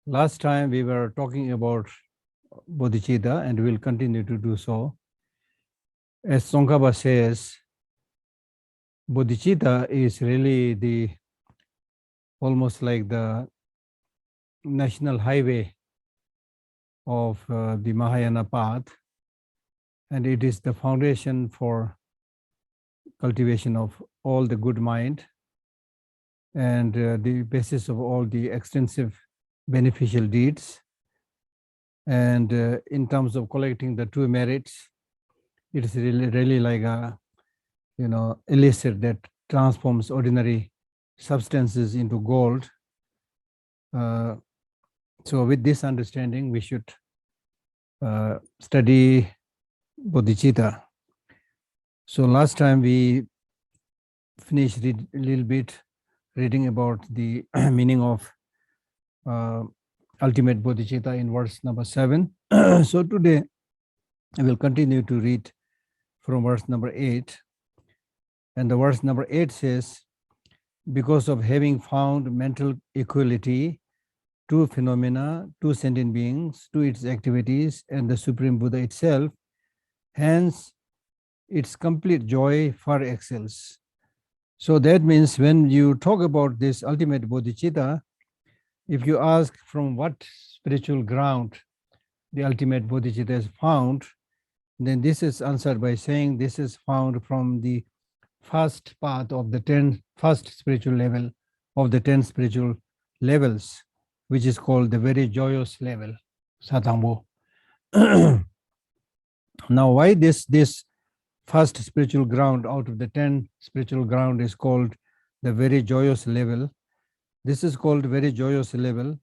Last time we were talking about Bodhichitta, and we'll continue to do so. As Tsongkhapa says, Bodhichitta is really almost like the national highway of the Mahayana path, and it is the foundation for cultivation of all the good mind and the basis of all the extensive beneficial deeds. And in terms of collecting the two merits, it is really like a elixir that transforms ordinary substances into gold. So with this understanding, we should study Bodhichitta. So last time we finished a little bit reading about the meaning of ultimate Bodhichitta in verse number 7. So today I will continue to read from verse number 8. And the verse number 8 says, because of having found mental equality to phenomena, to sentient beings, to its activities, and the Supreme Buddha itself, hence its complete joy far excels. So that means when you talk about this ultimate Bodhichitta, if you ask from what spiritual ground the ultimate Bodhichitta is found, then this is answered by saying this is found from the first path of the first spiritual level of the 10 spiritual levels, which is called the very joyous level, Satambo. Now, why this first spiritual ground out of the 10 spiritual ground is called the very joyous level? This is called very joyous level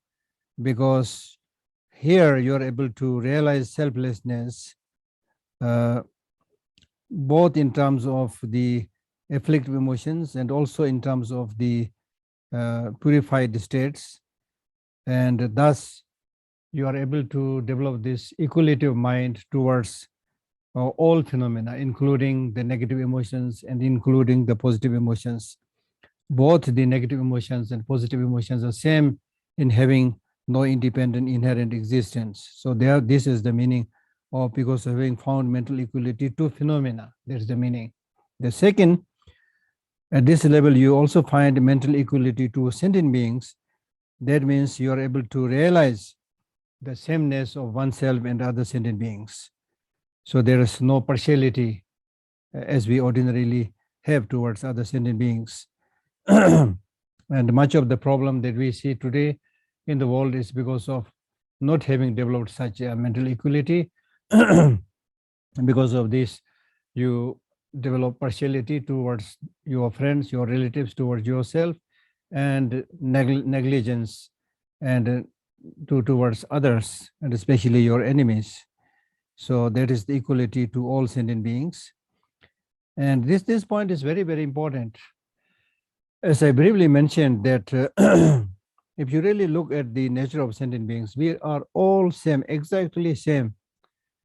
because here you are able to realize selflessness, both in terms of the afflictive emotions and also in terms of the purified states, and thus you are able to develop this equalative mind towards all phenomena, including the negative emotions and including the positive emotions. Both the negative emotions and positive emotions are same in having no independent inherent existence. So this is the meaning of because of having found mental equality to phenomena. That's the meaning. The second, at this level, you also find mental equality to sentient beings. That means you are able to realize the sameness of oneself and other sentient beings. So there is no partiality as we ordinarily have towards other sentient beings. And much of the problem that we see today in the world is because of not having developed such a mental equality. Because of this, you develop partiality towards your friends, your relatives, towards yourself, and negligence and towards others, and especially your enemies. So that is the equality to all sentient beings. And this point is very, very important. As I briefly mentioned that if you really look at the nature of sentient beings, we are all same, exactly same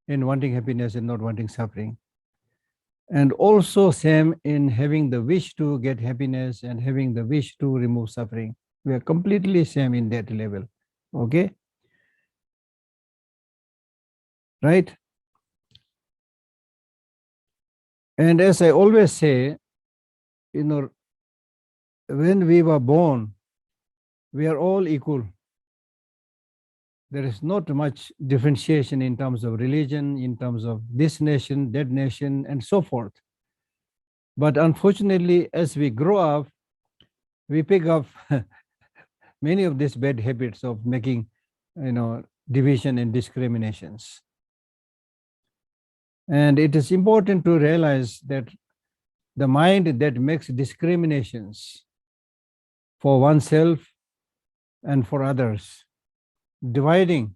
in wanting happiness and not wanting suffering. And also same in having the wish to get happiness and having the wish to remove suffering. We are completely same in that level. Okay? Right? And as I always say, when we were born, we are all equal. There is not much differentiation in terms of religion, in terms of this nation, that nation, and so forth. But unfortunately, as we grow up, we pick up many of these bad habits of making, division and discriminations. And it is important to realize that the mind that makes discriminations for oneself and for others, dividing,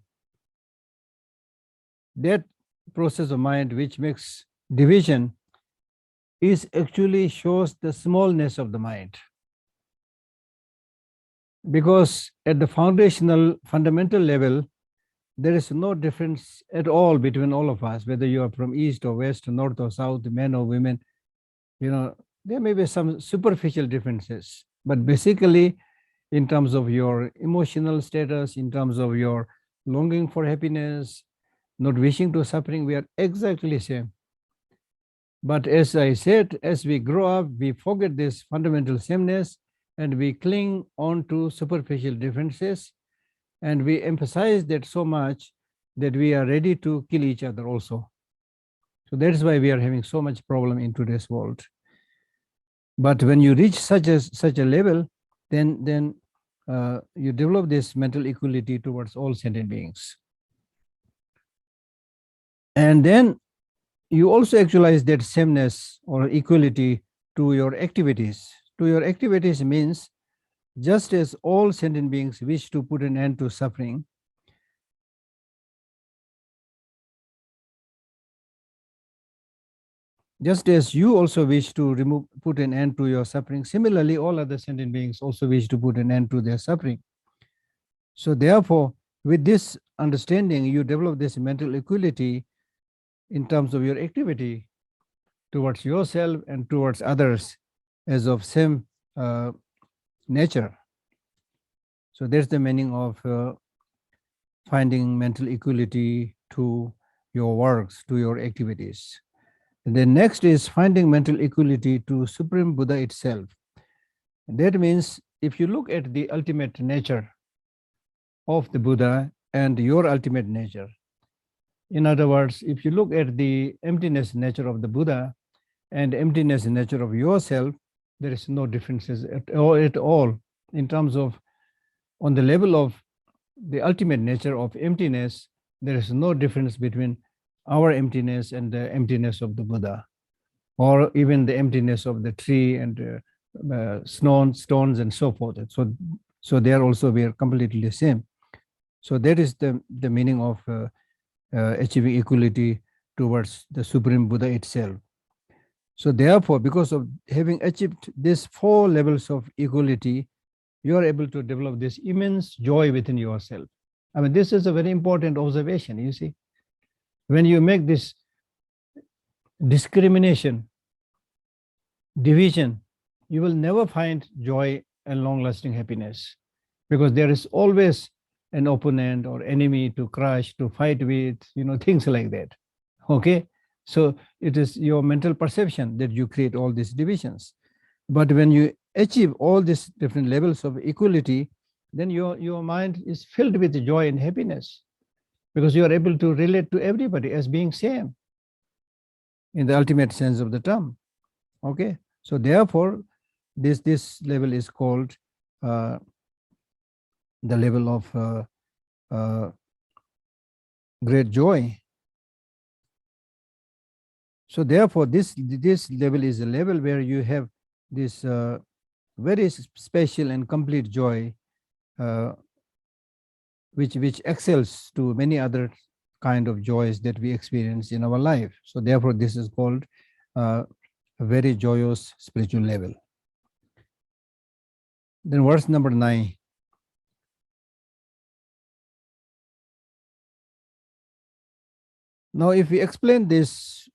that process of mind which makes division is actually shows the smallness of the mind. Because at the fundamental level, there is no difference at all between all of us, whether you are from east or west, north or south, men or women. There may be some superficial differences, but basically in terms of your emotional status, in terms of your longing for happiness, not wishing to suffering, we are exactly the same. But as I said, as we grow up, we forget this fundamental sameness and we cling on to superficial differences, and we emphasize that so much that we are ready to kill each other also. So that's why we are having so much problem in today's world. But when you reach such a level, then you develop this mental equality towards all sentient beings. And then you also actualize that sameness or equality to your activities. To your activities means just as all sentient beings wish to put an end to suffering, just as you also wish to put an end to your suffering, similarly, all other sentient beings also wish to put an end to their suffering. So therefore, with this understanding, you develop this mental equality in terms of your activity towards yourself and towards others as of same nature. So that's the meaning of finding mental equality to your works, to your activities. And then next is finding mental equality to Supreme Buddha itself. That means if you look at the ultimate nature of the Buddha and your ultimate nature, in other words, if you look at the emptiness nature of the Buddha and emptiness nature of yourself, there is no differences at all in terms of, on the level of the ultimate nature of emptiness, there is no difference between our emptiness and the emptiness of the Buddha, or even the emptiness of the tree and stones and so forth. So there also we are completely the same. So that is the meaning of achieving equality towards the Supreme Buddha itself. So therefore, because of having achieved these 4 levels of equality, you are able to develop this immense joy within yourself. I mean, this is a very important observation, you see. When you make this discrimination, division, you will never find joy and long-lasting happiness, because there is always an opponent or enemy to crush, to fight with, things like that. Okay? So it is your mental perception that you create all these divisions. But when you achieve all these different levels of equality, then your mind is filled with joy and happiness, because you are able to relate to everybody as being same in the ultimate sense of the term. Okay? So therefore, this level is called the level of great joy. So therefore, this level is a level where you have this very special and complete joy, which excels to many other kind of joys that we experience in our life. So therefore, this is called a very joyous spiritual level. Then verse number 9. Now, if we explain this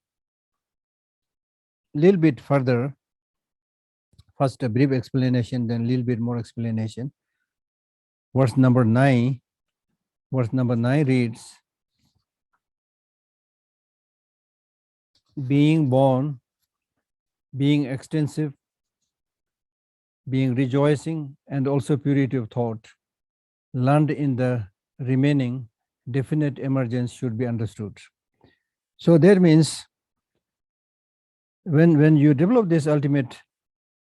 a little bit further, first a brief explanation, then a little bit more explanation. Verse number 9 reads, being born, being extensive, being rejoicing, and also purity of thought, learned in the remaining definite emergence should be understood. So that means when you develop this ultimate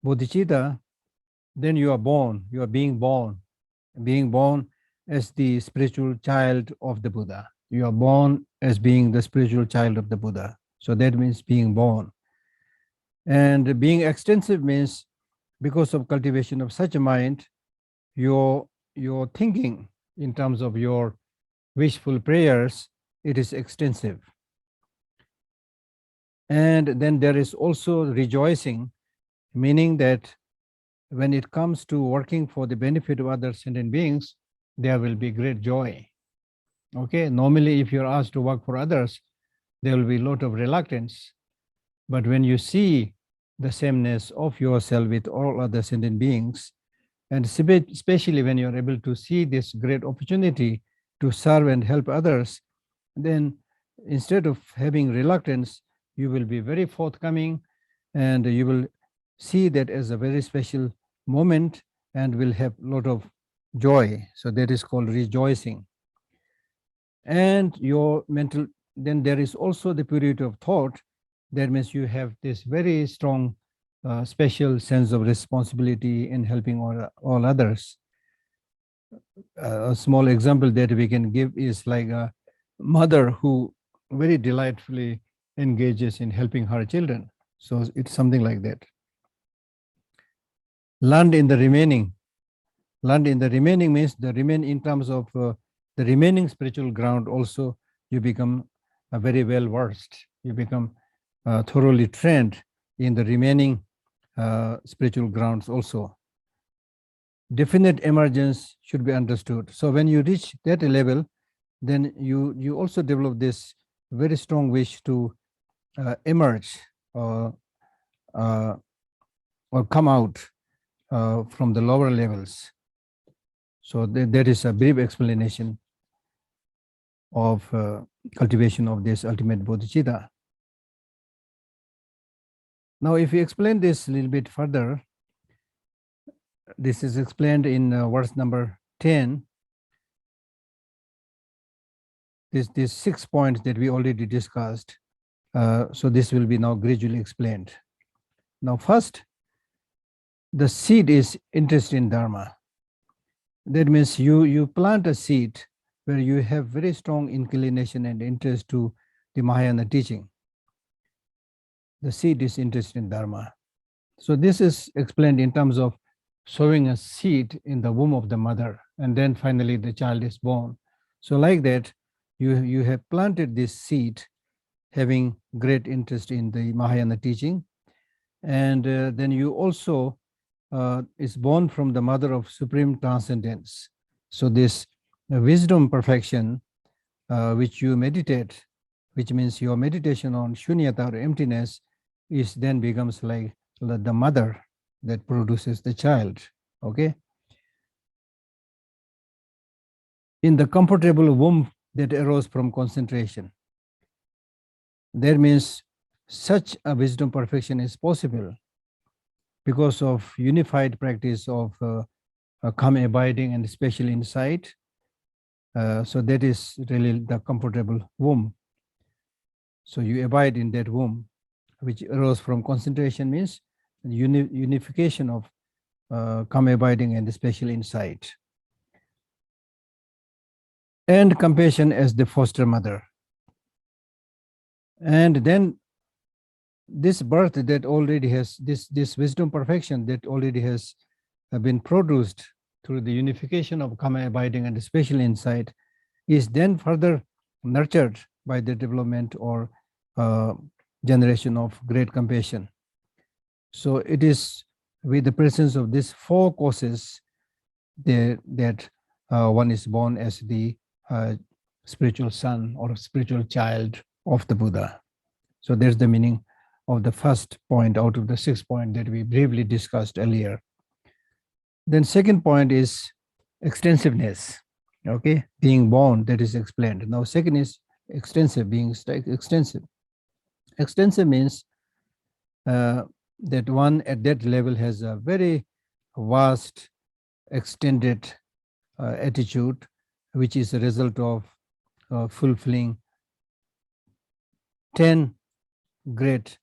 bodhicitta, then you are being born as the spiritual child of the Buddha. You are born as being the spiritual child of the Buddha. So that means being born. And being extensive means because of cultivation of such a mind, your thinking in terms of your wishful prayers, it is extensive. And then there is also rejoicing, meaning that when it comes to working for the benefit of other sentient beings, there will be great joy. Okay, normally if you're asked to work for others, there will be a lot of reluctance. But when you see the sameness of yourself with all other sentient beings, And especially when you're able to see this great opportunity to serve and help others, then instead of having reluctance, you will be very forthcoming, and you will see that as a very special moment and will have a lot of joy. So that is called rejoicing. And your mental, then there is also the purity of thought. That means you have this very strong special sense of responsibility in helping all others. A small example that we can give is like a mother who very delightfully engages in helping her children. So it's something like that. Learned in the remaining. Learned in the remaining means the remain in terms of the remaining spiritual ground also, you become very well versed. You become thoroughly trained in the remaining spiritual grounds also. Definite emergence should be understood. So when you reach that level, then you also develop this very strong wish to emerge or come out from the lower levels. So that is a brief explanation of cultivation of this ultimate bodhicitta. Now, if we explain this a little bit further, this is explained in verse number 10. These 6 points that we already discussed. So this will be now gradually explained. Now, first, the seed is interest in Dharma. That means you plant a seed where you have very strong inclination and interest to the Mahayana teaching. The seed is interest in Dharma. So this is explained in terms of sowing a seed in the womb of the mother, and then finally the child is born. So like that, you have planted this seed having great interest in the Mahayana teaching, and then you also is born from the mother of supreme transcendence. So this wisdom perfection which you meditate, which means your meditation on shunyata or emptiness, is then becomes like the mother that produces the child. Okay. In the comfortable womb that arose from concentration. That means such a wisdom perfection is possible because of unified practice of calm abiding and special insight. So that is really the comfortable womb. So you abide in that womb, which arose from concentration, means unification of calm abiding and special insight. And compassion as the foster mother. And then this birth that already has, this wisdom perfection that already has been produced through the unification of calm abiding and special insight, is then further nurtured by the development or generation of great compassion. So it is with the presence of these 4 causes that one is born as the spiritual son or spiritual child of the Buddha. So there's the meaning of the first point out of the 6 points that we briefly discussed earlier. Then second point is extensiveness. Okay, being born, that is explained. Now second is extensive, being extensive. Extensive means that one at that level has a very vast, extended attitude, which is a result of fulfilling 10 great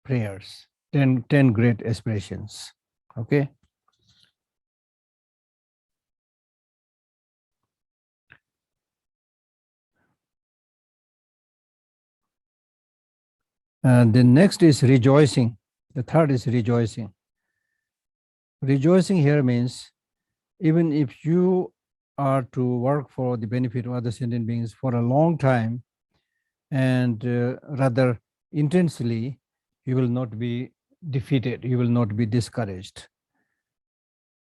prayers, 10 great aspirations. Okay. And the next is rejoicing. The third is rejoicing. Rejoicing here means even if you are to work for the benefit of other sentient beings for a long time and rather intensely, you will not be defeated, you will not be discouraged.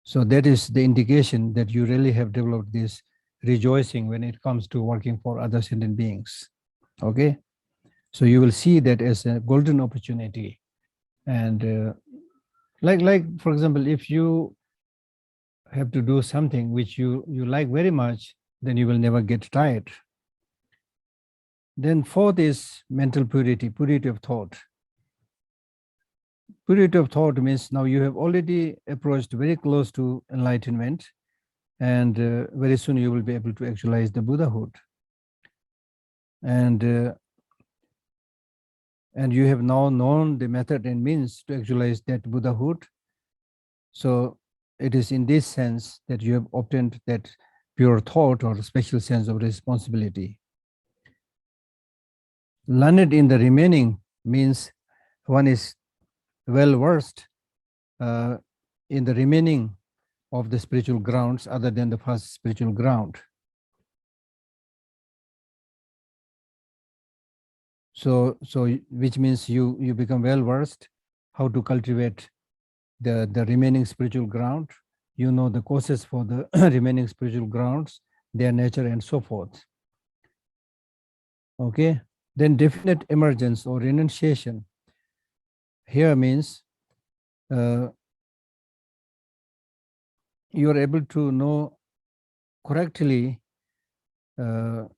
So that is the indication that you really have developed this rejoicing when it comes to working for other sentient beings. Okay. So you will see that as a golden opportunity. And like for example, if you have to do something which you like very much, then you will never get tired. Then fourth is mental purity, purity of thought. Purity of thought means now you have already approached very close to enlightenment, and very soon you will be able to actualize the Buddhahood. And you have now known the method and means to actualize that Buddhahood. So it is in this sense that you have obtained that pure thought or special sense of responsibility. Learned in the remaining means one is well versed in the remaining of the spiritual grounds other than the first spiritual ground. So which means you become well versed how to cultivate the remaining spiritual ground. You know the causes for the remaining spiritual grounds, their nature, and so forth. Okay. Then definite emergence or renunciation here means you are able to know correctly the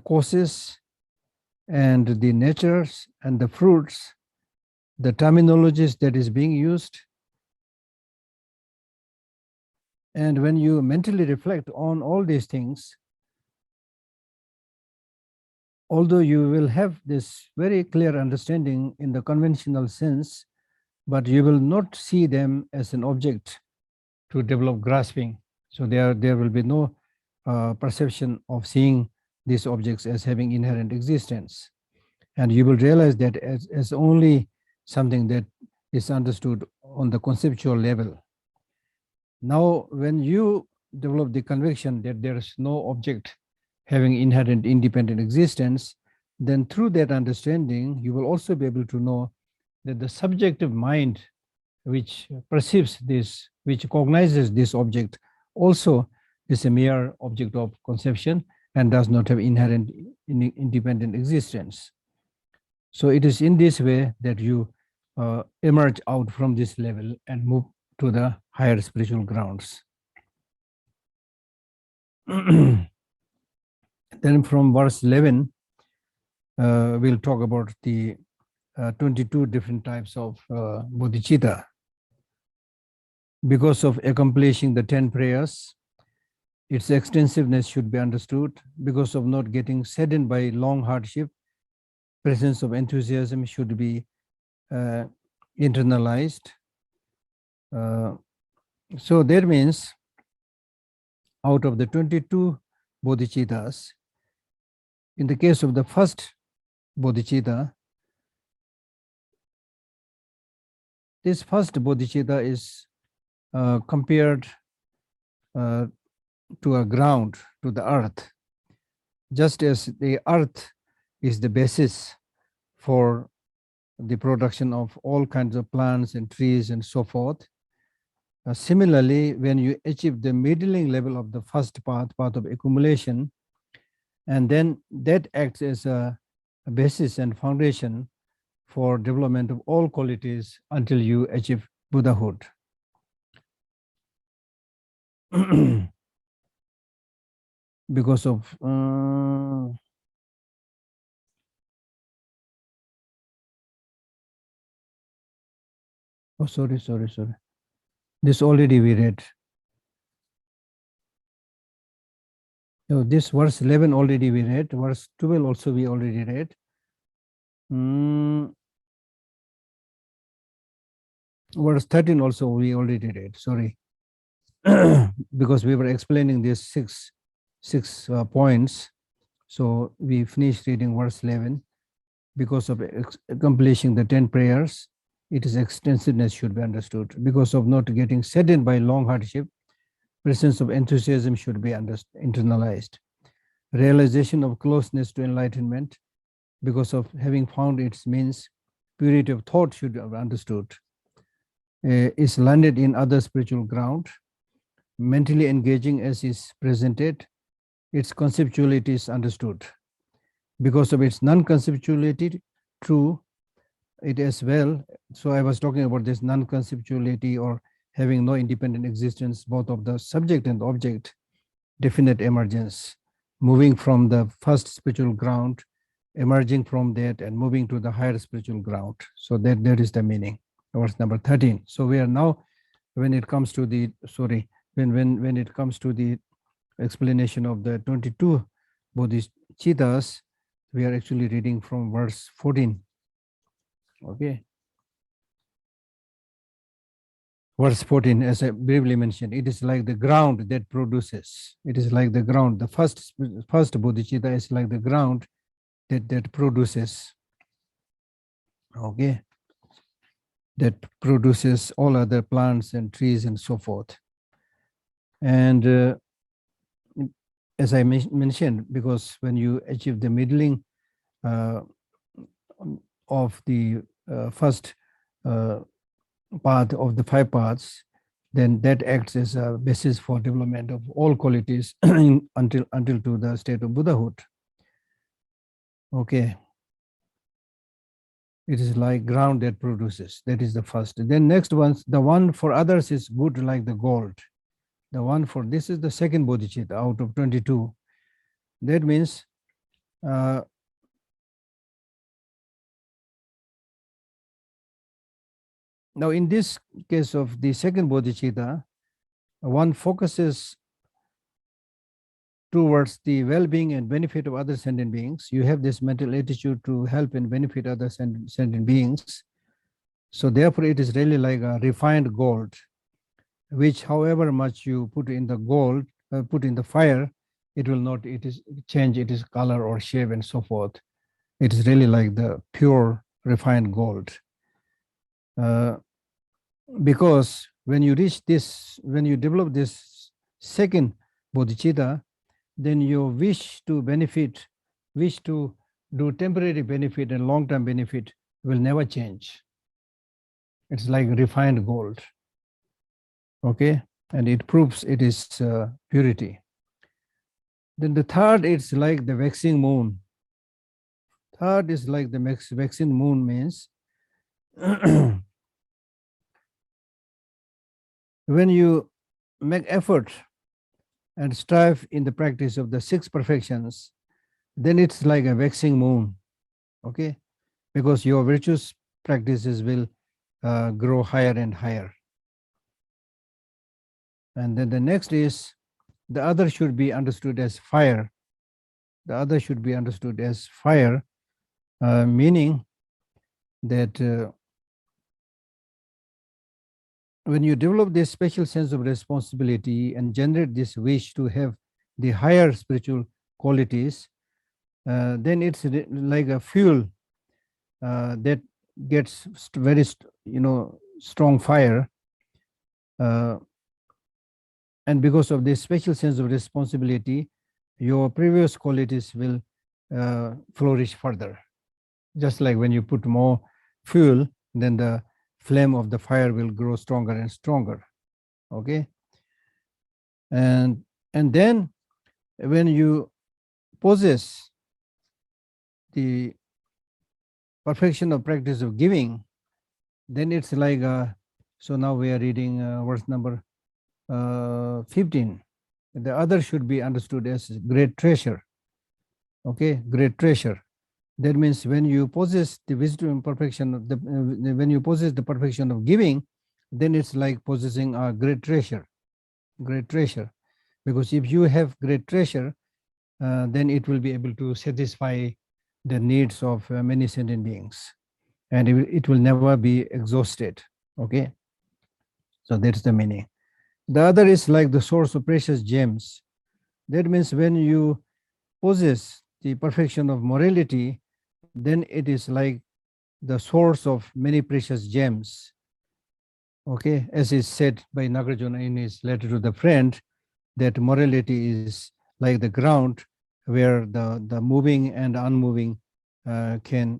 causes and the natures and the fruits, the terminologies that is being used. And when you mentally reflect on all these things, although you will have this very clear understanding in the conventional sense, but you will not see them as an object to develop grasping. So there will be no perception of seeing these objects as having inherent existence. And you will realize that as only something that is understood on the conceptual level. Now, when you develop the conviction that there is no object having inherent independent existence, then through that understanding, you will also be able to know that the subjective mind which perceives this, which cognizes this object, also is a mere object of conception and does not have inherent independent existence. So it is in this way that you emerge out from this level and move to the higher spiritual grounds. Then from verse 11, we'll talk about the 22 different types of bodhicitta. Because of accomplishing the 10 prayers, its extensiveness should be understood. Because of not getting saddened by long hardship, presence of enthusiasm should be internalized. So that means out of the 22 bodhicittas, in the case of the first bodhicitta, this first bodhicitta is compared to a ground, to the earth. Just as the earth is the basis for the production of all kinds of plants and trees and so forth. Similarly, when you achieve the middling level of the first path of accumulation, and then that acts as a basis and foundation for development of all qualities until you achieve Buddhahood. Because of oh, sorry. This already we read. No, this verse 11 already we read. Verse 12 also we already read. Verse 13 also we already read. Sorry. Because we were explaining these six points. So we finished reading verse 11. Because of accomplishing the 10 prayers, its extensiveness should be understood. Because of not getting saddened by long hardship, presence of enthusiasm should be internalized. Realization of closeness to enlightenment, because of having found its means, purity of thought should be understood. Is landed in other spiritual ground, mentally engaging as is presented, its conceptuality is understood. Because of its non-conceptuality, true, it as well. So I was talking about this non-conceptuality or having no independent existence, both of the subject and object, definite emergence, moving from the first spiritual ground, emerging from that and moving to the higher spiritual ground. So that is the meaning, verse number 13. So we are now, when it comes to the, when it comes to the explanation of the 22 Bodhichittas, we are actually reading from verse 14. Okay. Verse 14, as I briefly mentioned, it is like the ground that produces. It is like the ground. The first Bodhicitta is like the ground that produces. Okay. That produces all other plants and trees and so forth. And as I mentioned, because when you achieve the middling of the first path of the 5 paths, then that acts as a basis for development of all qualities until to the state of Buddhahood. Okay. It is like ground that produces. That is the first. Then next one, the one for others is good like the gold. The one for this is the second Bodhicitta out of 22. That means now in this case of the second Bodhicitta, one focuses towards the well-being and benefit of other sentient beings. You have this mental attitude to help and benefit other sentient beings. So therefore it is really like a refined gold, which however much you put in the gold, put in the fire, it will not change its color or shape and so forth. It is really like the pure refined gold. Because when you reach this, when you develop this second Bodhicitta, then your wish to benefit, wish to do temporary benefit and long-term benefit will never change. It's like refined gold. Okay, and it proves it is purity. Then the third, it's like the waxing moon. Third is like the waxing moon means when you make effort and strive in the practice of the 6 perfections, then it's like a waxing moon, okay? Because your virtuous practices will grow higher and higher. And then the next is, the other should be understood as fire. The other should be understood as fire, meaning that when you develop this special sense of responsibility and generate this wish to have the higher spiritual qualities, then it's like a fuel that gets very, strong fire. And because of this special sense of responsibility, your previous qualities will flourish further. Just like when you put more fuel, then the flame of the fire will grow stronger and stronger. Okay. And then when you possess the perfection of practice of giving, then it's like so now we are reading verse number 15. The other should be understood as great treasure. Okay, great treasure. That means when you possess the wisdom and perfection of when you possess the perfection of giving, then it's like possessing a great treasure. Great treasure. Because if you have great treasure, then it will be able to satisfy the needs of many sentient beings, and it will never be exhausted. Okay, so that's the meaning. The other is like the source of precious gems. That means when you possess the perfection of morality, then it is like the source of many precious gems. Okay, as is said by Nagarjuna in his letter to the friend, that morality is like the ground where the moving and unmoving can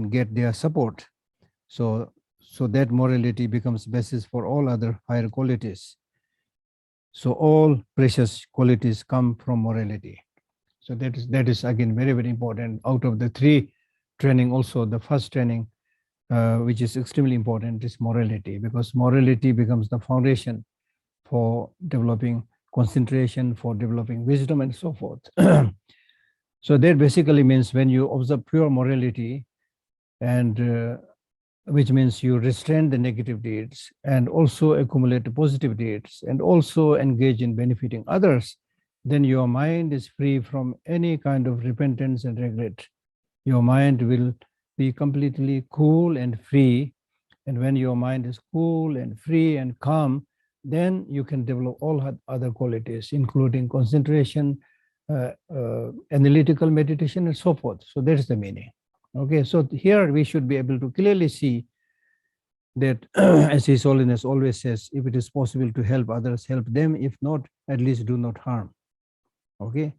get their support. So that morality becomes basis for all other higher qualities. So all precious qualities come from morality. So that is again very, very important. Out of the 3 training, also the first training which is extremely important, is morality, because morality becomes the foundation for developing concentration, for developing wisdom, and so forth. So that basically means when you observe pure morality, and which means you restrain the negative deeds and also accumulate positive deeds and also engage in benefiting others, then your mind is free from any kind of repentance and regret. Your mind will be completely cool and free. And when your mind is cool and free and calm, then you can develop all other qualities, including concentration, analytical meditation, and so forth. So that is the meaning. Okay, so here we should be able to clearly see that, as His Holiness always says, if it is possible to help others, help them. If not, at least do not harm. Okay.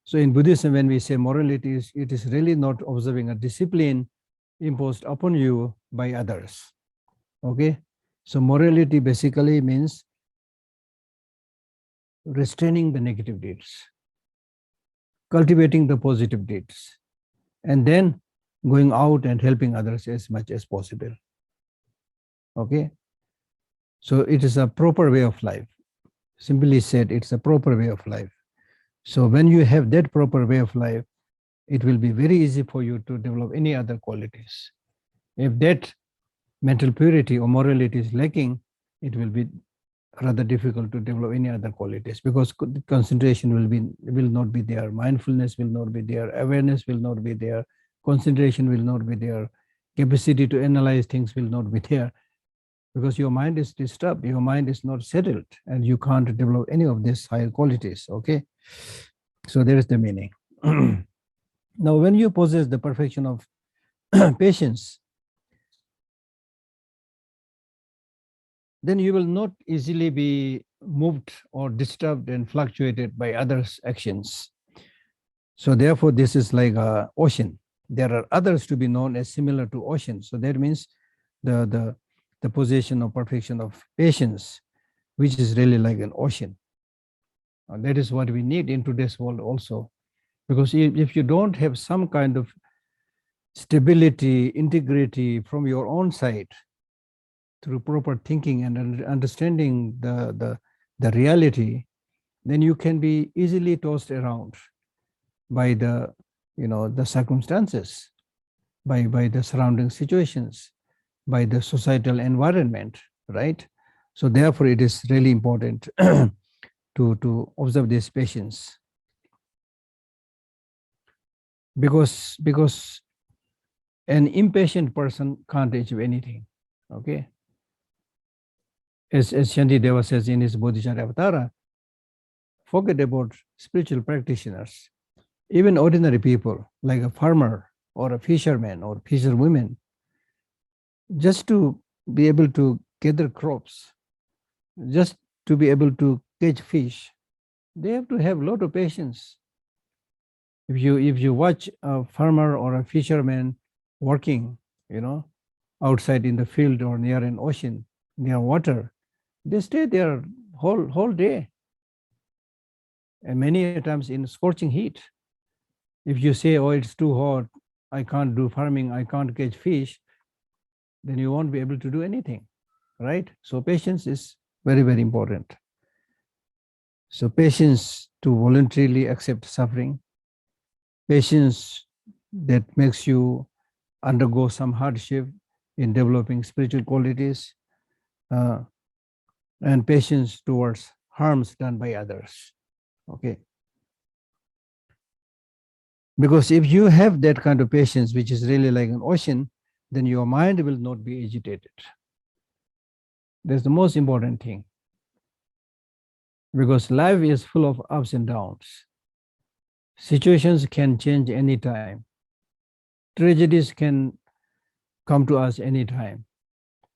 So in Buddhism, when we say morality, it is really not observing a discipline imposed upon you by others. Okay. So morality basically means restraining the negative deeds, cultivating the positive deeds, and then going out and helping others as much as possible. Okay. So it is a proper way of life. Simply said, it's a proper way of life. So when you have that proper way of life, it will be very easy for you to develop any other qualities. If that mental purity or morality is lacking, it will be rather difficult to develop any other qualities, because concentration will not be there, mindfulness will not be there, awareness will not be there, concentration will not be there, capacity to analyze things will not be there, because your mind is disturbed, your mind is not settled, and you can't develop any of these higher qualities. Okay, so there is the meaning. Now, when you possess the perfection of patience, then you will not easily be moved or disturbed and fluctuated by others' actions. So therefore, this is like an ocean. There are others to be known as similar to ocean. So that means the possession or perfection of patience, which is really like an ocean. And that is what we need in today's world also. Because if you don't have some kind of stability, integrity from your own side, through proper thinking and understanding the reality, then you can be easily tossed around by the circumstances, by the surrounding situations, by the societal environment, right? So therefore, it is really important to observe this patience, because an impatient person can't achieve anything. Okay. As Shantideva says in his Bodhichitta, forget about spiritual practitioners. Even ordinary people, like a farmer or a fisherman or fisherwoman, just to be able to gather crops, just to be able to catch fish, they have to have a lot of patience. If you watch a farmer or a fisherman working, outside in the field or near an ocean, near water, they stay there whole day, and many times in scorching heat. If you say, oh, it's too hot, I can't do farming, I can't catch fish, then you won't be able to do anything, right? So patience is very, very important. So patience to voluntarily accept suffering, patience that makes you undergo some hardship in developing spiritual qualities, and patience towards harms done by others. Okay. Because if you have that kind of patience, which is really like an ocean, then your mind will not be agitated. That's the most important thing. Because life is full of ups and downs. Situations can change anytime. Tragedies can come to us anytime.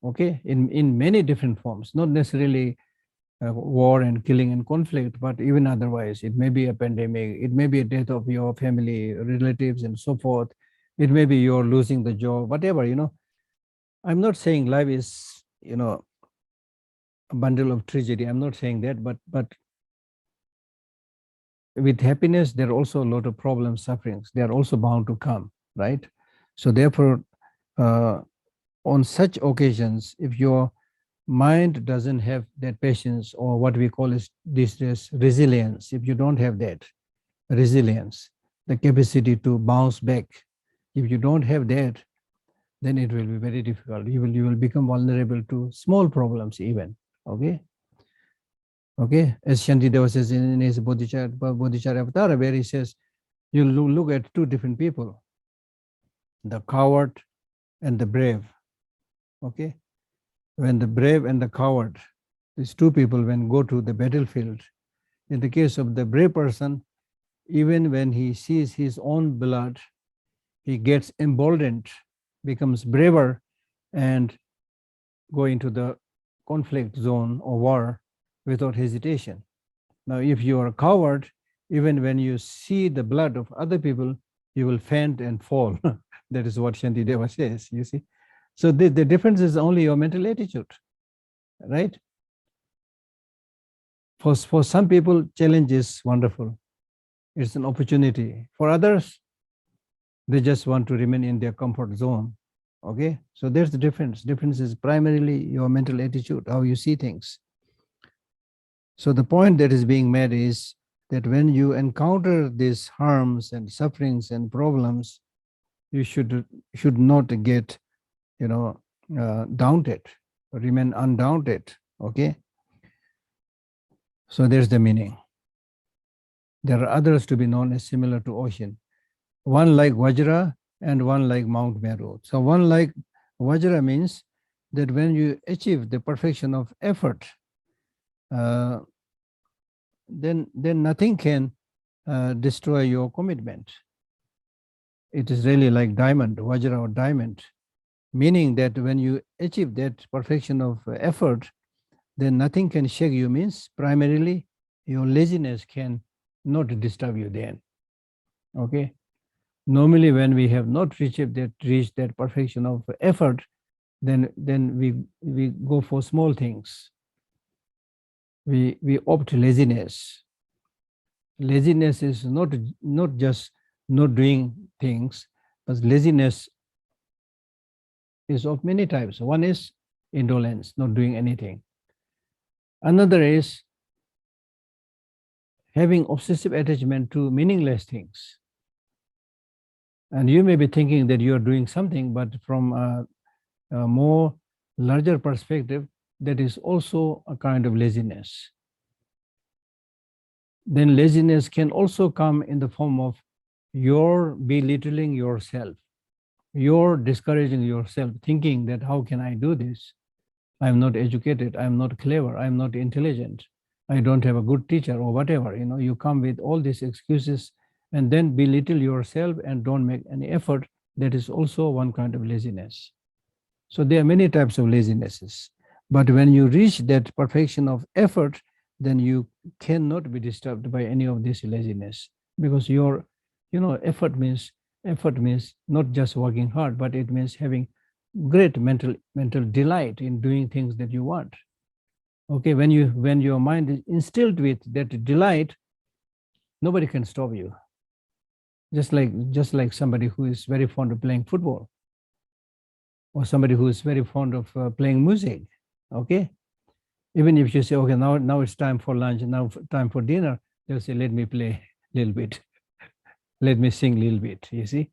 Okay, in many different forms, not necessarily war and killing and conflict, but even otherwise. It may be a pandemic, it may be a death of your family, relatives, and so forth. It may be you're losing the job, whatever, I'm not saying life is, a bundle of tragedy. I'm not saying that, but with happiness, there are also a lot of problems, sufferings. They are also bound to come, right? So therefore, on such occasions, if your mind doesn't have that patience, or what we call is these days resilience, if you don't have that resilience, the capacity to bounce back, if you don't have that, then it will be very difficult. You will become vulnerable to small problems even. Okay. Okay. As Shantideva says in his Bodhichitta Avatar, where he says, you look at two different people, the coward and the brave. Okay. When the brave and the coward, these two people, when go to the battlefield, in the case of the brave person, even when he sees his own blood, he gets emboldened, becomes braver, and go into the conflict zone or war without hesitation. Now, if you are a coward, even when you see the blood of other people, you will faint and fall. That is what Shantideva says, you see. So the difference is only your mental attitude, right? For some people, challenge is wonderful. It's an opportunity. For others, they just want to remain in their comfort zone. Okay, so there's the difference. Difference is primarily your mental attitude, how you see things. So the point that is being made is that when you encounter these harms and sufferings and problems, you should not get, daunted, remain undaunted. Okay, so there's the meaning. There are others to be known as similar to ocean, one like Vajra and one like Mount Meru. So one like Vajra means that when you achieve the perfection of effort, then nothing can destroy your commitment. It is really like diamond, Vajra or diamond, meaning that when you achieve that perfection of effort, then nothing can shake you, means primarily your laziness can not disturb you then. Okay. Normally, when we have not reached that perfection of effort, then we go for small things. We opt laziness. Laziness is not just not doing things, but laziness is of many types. One is indolence, not doing anything. Another is having obsessive attachment to meaningless things. And you may be thinking that you are doing something, but from a more larger perspective, that is also a kind of laziness. Then laziness can also come in the form of your belittling yourself, you're discouraging yourself, thinking that how can I do this? I'm not educated, I'm not clever, I'm not intelligent, I don't have a good teacher or whatever. You come with all these excuses and then belittle yourself and don't make any effort. That is also one kind of laziness. So there are many types of lazinesses. But when you reach that perfection of effort, then you cannot be disturbed by any of this laziness, because your, effort means not just working hard, but it means having great mental delight in doing things that you want. Okay, when your mind is instilled with that delight, nobody can stop you. Just like somebody who is very fond of playing football, or somebody who is very fond of playing music. Okay, even if you say, okay, now it's time for lunch, now time for dinner, they'll say, let me play a little bit, let me sing a little bit. You see,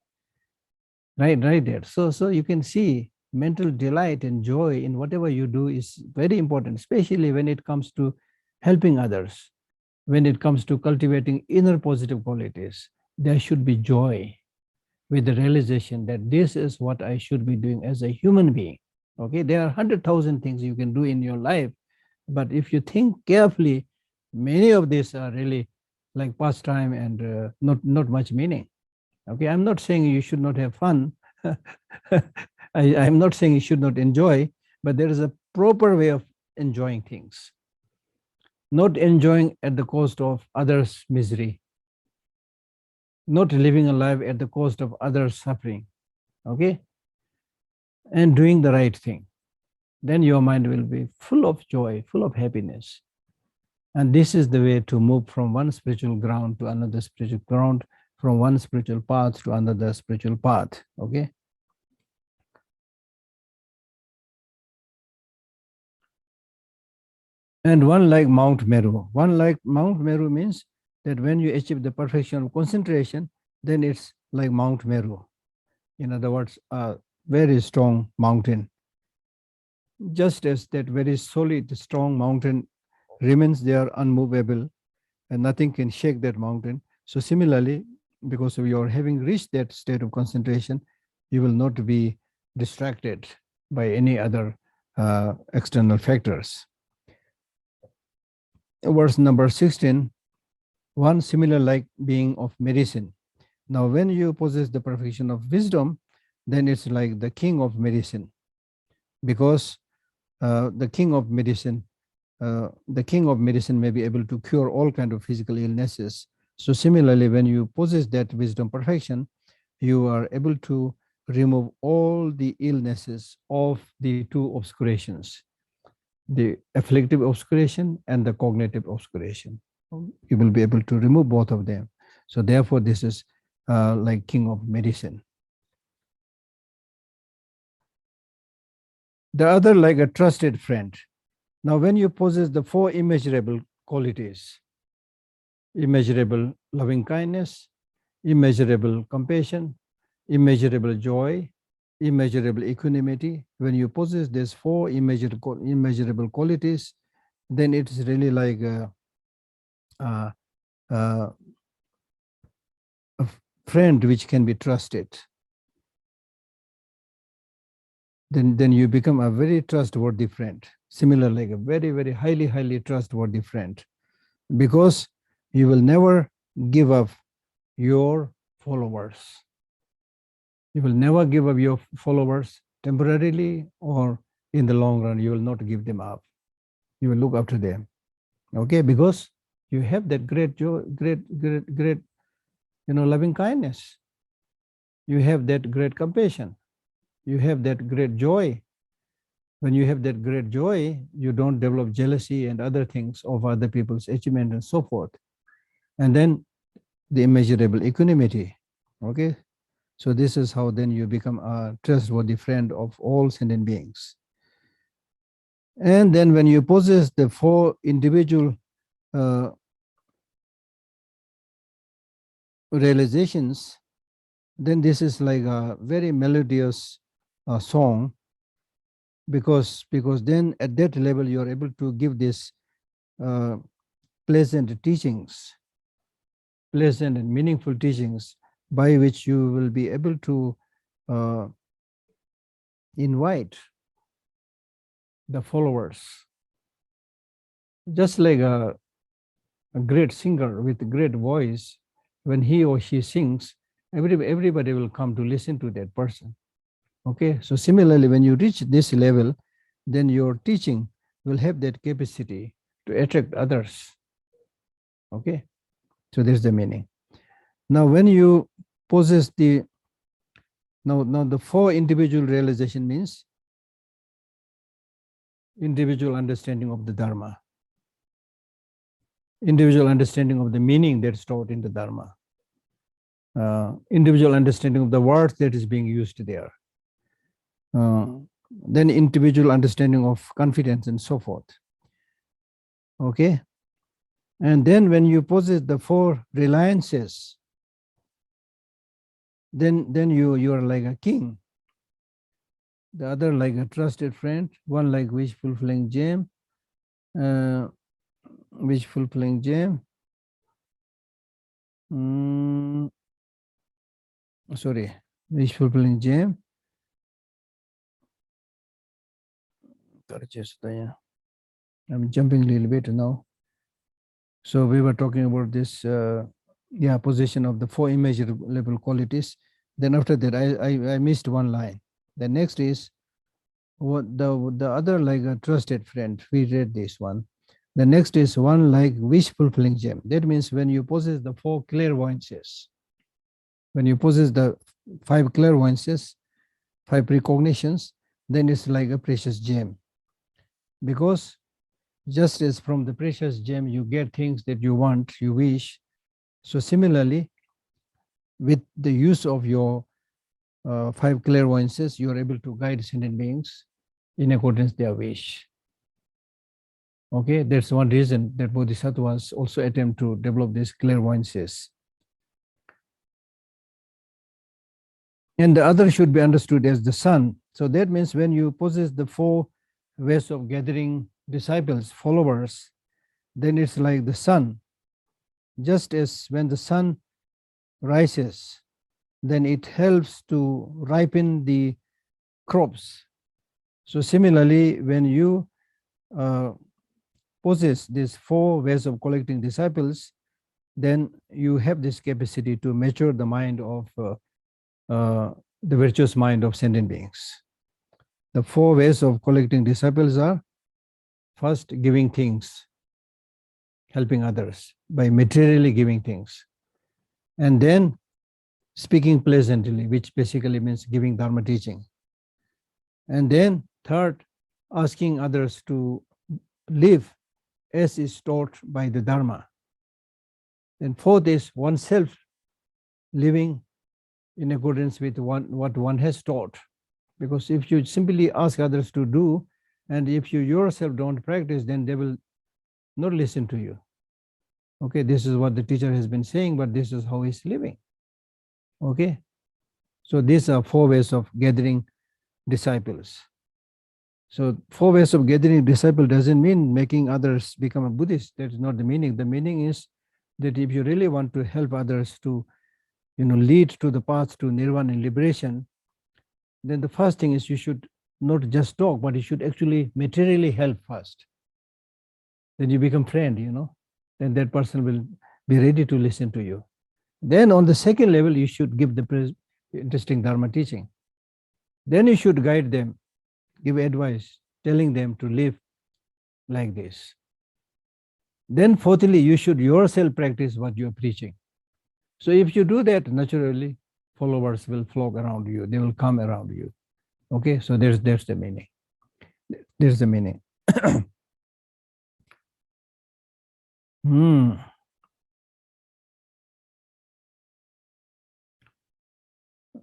right there. So you can see mental delight and joy in whatever you do is very important, especially when it comes to helping others, when it comes to cultivating inner positive qualities. There should be joy with the realization that this is what I should be doing as a human being. Okay, there are 100,000 things you can do in your life, but if you think carefully, many of these are really like pastime and not much meaning. Okay, I'm not saying you should not have fun. I'm not saying you should not enjoy, but there is a proper way of enjoying things. Not enjoying at the cost of others' misery, not living a life at the cost of others' suffering. Okay, and doing the right thing. Then your mind will be full of joy, full of happiness. And this is the way to move from one spiritual ground to another spiritual ground, from one spiritual path to another spiritual path. Okay. And one like Mount Meru. One like Mount Meru means that when you achieve the perfection of concentration, then it's like Mount Meru. In other words, a very strong mountain. Just as that very solid, strong mountain remains there unmovable and nothing can shake that mountain. So similarly, because of your having reached that state of concentration, you will not be distracted by any other external factors. Verse number 16, one similar like being of medicine. Now, when you possess the perfection of wisdom, then it's like the king of medicine, because the king of medicine may be able to cure all kind of physical illnesses. So similarly, when you possess that wisdom perfection, you are able to remove all the illnesses of the two obscurations, the afflictive obscuration and the cognitive obscuration. You will be able to remove both of them. So therefore, this is like king of medicine. The other like a trusted friend. Now, when you possess the four immeasurable qualities, immeasurable loving kindness, immeasurable compassion, immeasurable joy, immeasurable equanimity, when you possess these four immeasurable qualities, then it is really like a friend which can be trusted. Then you become a very trustworthy friend. Similar, like a very, very highly trustworthy friend, because you will never give up your followers. You will never give up your followers temporarily, or in the long run, you will not give them up. You will look after them. Okay, because you have that great joy, great, loving kindness. You have that great compassion. You have that great joy. When you have that great joy, you don't develop jealousy and other things of other people's achievement and so forth. And then the immeasurable equanimity. Okay, so this is how then you become a trustworthy friend of all sentient beings. And then when you possess the four individual realizations, then this is like a very melodious song, because then at that level you are able to give this pleasant teachings, pleasant and meaningful teachings, by which you will be able to invite the followers. Just like a great singer with a great voice, when he or she sings, everybody will come to listen to that person. Okay, so similarly, when you reach this level, then your teaching will have that capacity to attract others. Okay, so there's the meaning. Now, when you possess the four individual realization means individual understanding of the Dharma, individual understanding of the meaning that's taught in the Dharma, individual understanding of the words that is being used there, then individual understanding of confidence and so forth. Okay, and then when you possess the four reliances, then you are like a king. The other like a trusted friend, one like wish fulfilling gem, wish fulfilling gem. Wish fulfilling gem. I'm jumping a little bit now. So we were talking about this, possession of the four immeasurable qualities. Then after that, I missed one line. The next is what the other like a trusted friend. We read this one. The next is one like wish fulfilling gem. That means when you possess the four clairvoyances, when you possess the five clairvoyances, five precognitions, then it's like a precious gem. Because just as from the precious gem you get things that you want, you wish, so similarly, with the use of your five clairvoyances, you are able to guide sentient beings in accordance with their wish. Okay, that's one reason that Bodhisattvas also attempt to develop these clairvoyances. And the other should be understood as the sun. So that means when you possess the four ways of gathering disciples, followers, then it's like the sun. Just as when the sun rises, then it helps to ripen the crops. So similarly, when you possess these four ways of collecting disciples, then you have this capacity to mature the mind of the virtuous mind of sentient beings. The four ways of collecting disciples are: first, giving things, helping others by materially giving things, and then speaking pleasantly, which basically means giving Dharma teaching, and then third, asking others to live as is taught by the Dharma. And fourth is oneself living in accordance with what one has taught. Because if you simply ask others to do, and if you yourself don't practice, then they will not listen to you. Okay, this is what the teacher has been saying, but this is how he's living. Okay, so these are four ways of gathering disciples. So four ways of gathering disciple doesn't mean making others become a Buddhist. That is not the meaning. The meaning is that if you really want to help others to, lead to the path to nirvana and liberation, then the first thing is you should not just talk, but you should actually materially help first. Then you become friend, then that person will be ready to listen to you. Then on the second level, you should give the interesting Dharma teaching. Then you should guide them, give advice, telling them to live like this. Then fourthly, you should yourself practice what you are preaching. So if you do that, naturally, followers will flock around you. They will come around you. Okay, so there's the meaning. There's the meaning.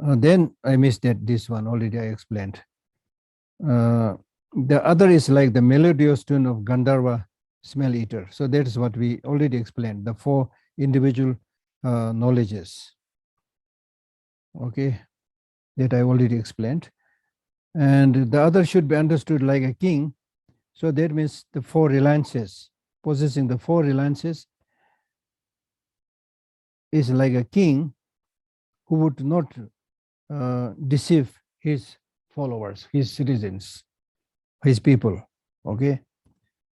Then I missed this one, already I explained. The other is like the melodious tune of Gandharva smell eater. So that is what we already explained, the four individual knowledges. Okay, that I already explained. And the other should be understood like a king. So that means the four reliances. Possessing the four reliances is like a king who would not deceive his followers, his citizens, his people. Okay,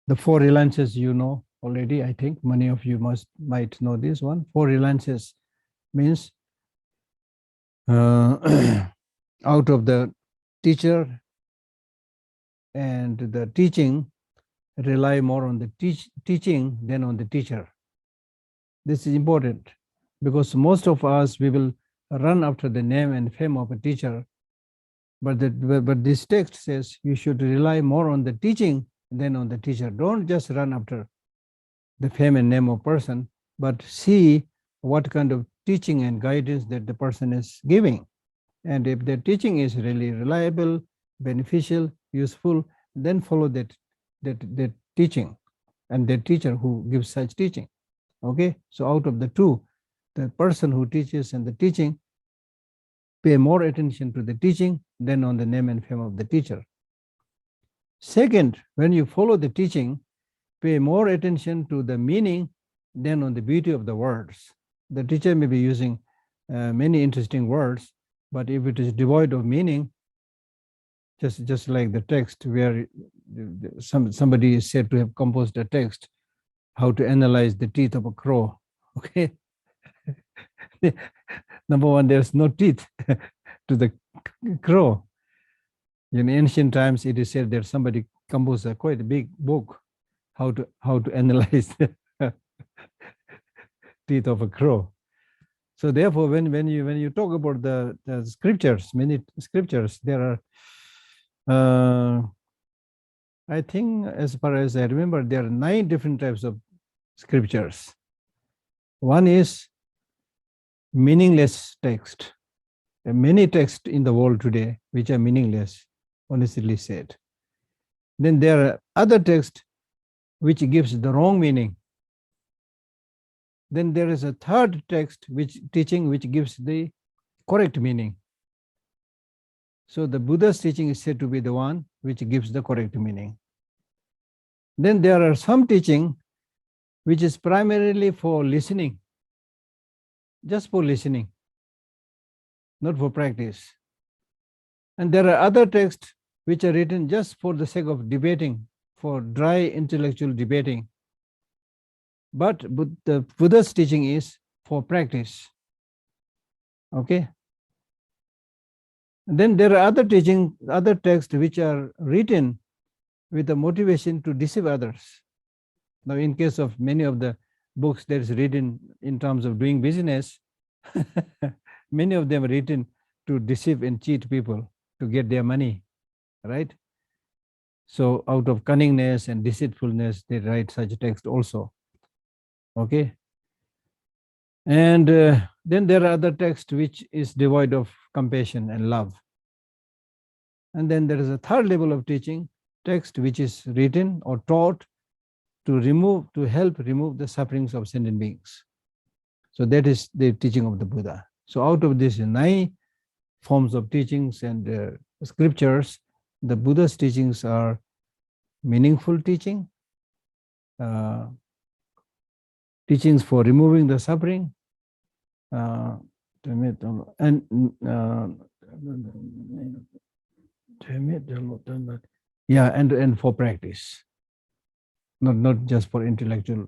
the four reliances already. I think many of you might know this one. Four reliances means out of the teacher and the teaching, rely more on the teaching than on the teacher. This is important because most of us, we will run after the name and fame of a teacher. But this text says you should rely more on the teaching than on the teacher. Don't just run after the fame and name of person, but see what kind of teaching and guidance that the person is giving. And if the teaching is really reliable, beneficial, useful, then follow that teaching and the teacher who gives such teaching. Okay, so out of the two, the person who teaches and the teaching, pay more attention to the teaching than on the name and fame of the teacher. Second, when you follow the teaching, pay more attention to the meaning than on the beauty of the words. The teacher may be using many interesting words, but if it is devoid of meaning, just like the text where somebody is said to have composed a text, how to analyze the teeth of a crow. Okay. Number one, there's no teeth to the crow. In ancient times, it is said that somebody composed quite a big book, how to analyze the teeth of a crow. So therefore, when you talk about the scriptures, many scriptures, there are, I think, as far as I remember, there are 9 different types of scriptures. One is meaningless text. There are many texts in the world today which are meaningless, honestly said. Then there are other texts which gives the wrong meaning. Then there is a third text, teaching which gives the correct meaning. So the Buddha's teaching is said to be the one which gives the correct meaning. Then there are some teaching which is primarily for listening, just for listening, not for practice. And there are other texts which are written just for the sake of debating, for dry intellectual debating. But the Buddha's teaching is for practice. Okay? And then there are other texts which are written with the motivation to deceive others. Now, in case of many of the books that is written in terms of doing business, many of them are written to deceive and cheat people to get their money, right? So out of cunningness and deceitfulness, they write such a text also. Okay? And then there are other texts which is devoid of compassion and love. And then there is a third level of teaching, text which is written or taught to help remove the sufferings of sentient beings. So that is the teaching of the Buddha. So out of these 9 forms of teachings and scriptures, the Buddha's teachings are meaningful teaching, teachings for removing the suffering, and for practice, not just for intellectual,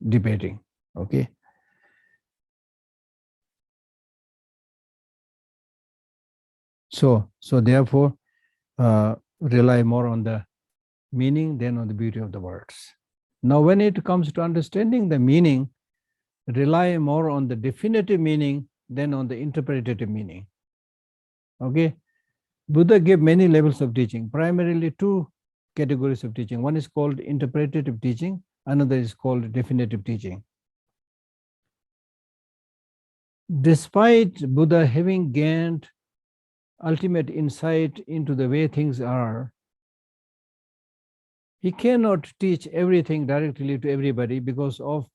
debating. Okay. So therefore, rely more on the meaning than on the beauty of the words. Now, when it comes to understanding the meaning, rely more on the definitive meaning than on the interpretative meaning. Okay? Buddha gave many levels of teaching, primarily 2 categories of teaching. One is called interpretative teaching, another is called definitive teaching. Despite Buddha having gained ultimate insight into the way things are, he cannot teach everything directly to everybody because of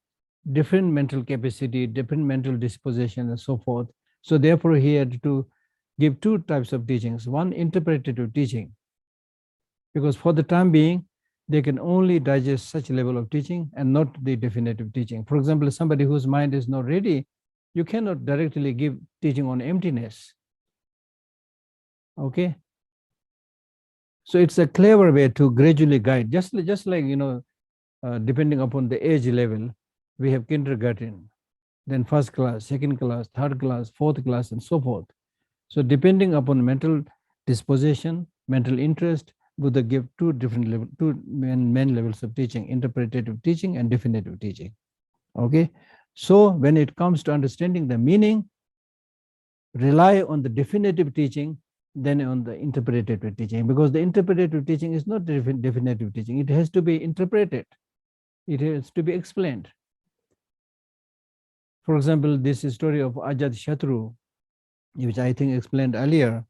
different mental capacity, different mental disposition, and so forth. So therefore, he had to give 2 types of teachings. One, interpretative teaching, because for the time being, they can only digest such a level of teaching and not the definitive teaching. For example, somebody whose mind is not ready, you cannot directly give teaching on emptiness. Okay? So it's a clever way to gradually guide, just like, depending upon the age level, we have kindergarten, then first class, second class, third class, fourth class, and so forth. So depending upon mental disposition, mental interest, Buddha gave 2 main levels of teaching, interpretative teaching and definitive teaching. Okay? So when it comes to understanding the meaning, rely on the definitive teaching than on the interpretative teaching, because the interpretative teaching is not definitive teaching. It has to be interpreted. It has to be explained. For example, this story of Ajat Shatru, which I think explained earlier,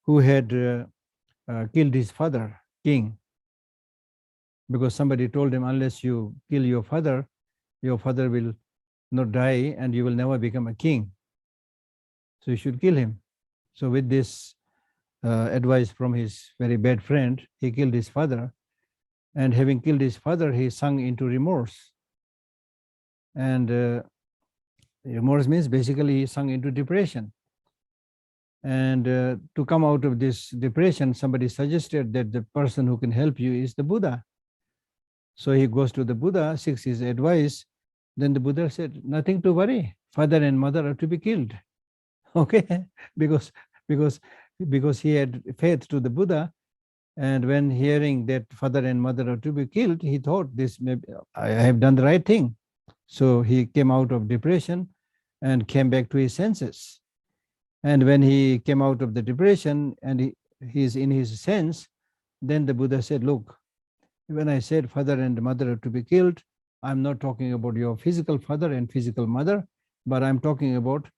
who had killed his father, king, because somebody told him, unless you kill your father will not die and you will never become a king. So you should kill him. So with this advice from his very bad friend, he killed his father. And having killed his father, he sunk into remorse. And remorse means basically he sunk into depression. And to come out of this depression, somebody suggested that the person who can help you is the Buddha. So he goes to the Buddha, seeks his advice. Then the Buddha said, nothing to worry. Father and mother are to be killed. Okay, because he had faith to the Buddha, and when hearing that father and mother are to be killed, he thought, I have done the right thing. So he came out of depression and came back to his senses. And when he came out of the depression and he's in his sense, then the Buddha said, look, when I said father and mother are to be killed, I'm not talking about your physical father and physical mother, but I'm talking about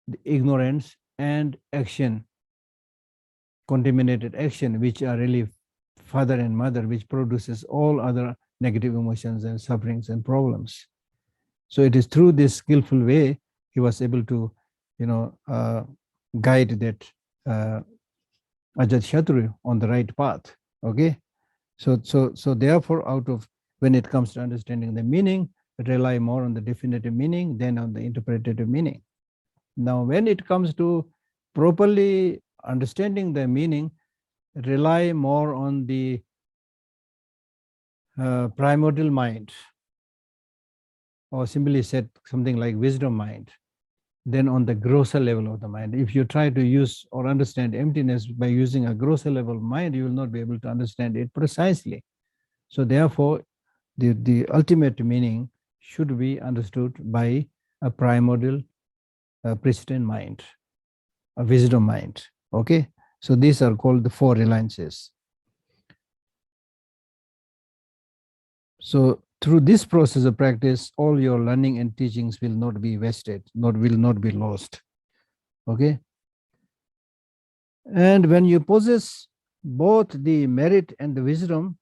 the ignorance and action, contaminated action, which are really father and mother, which produces all other negative emotions and sufferings and problems. So it is through this skillful way he was able to, guide that Ajatashatru on the right path. Okay, so therefore, out of when it comes to understanding the meaning, rely more on the definitive meaning than on the interpretative meaning. Now, when it comes to properly understanding the meaning, rely more on the primordial mind, or simply said something like wisdom mind, than on the grosser level of the mind. If you try to use or understand emptiness by using a grosser level of mind, you will not be able to understand it precisely. So therefore, the ultimate meaning should be understood by a primordial pristine mind, a wisdom mind. Okay, so these are called the four reliances. So through this process of practice, all your learning and teachings will not be wasted, will not be lost. Okay, and when you possess both the merit and the wisdom,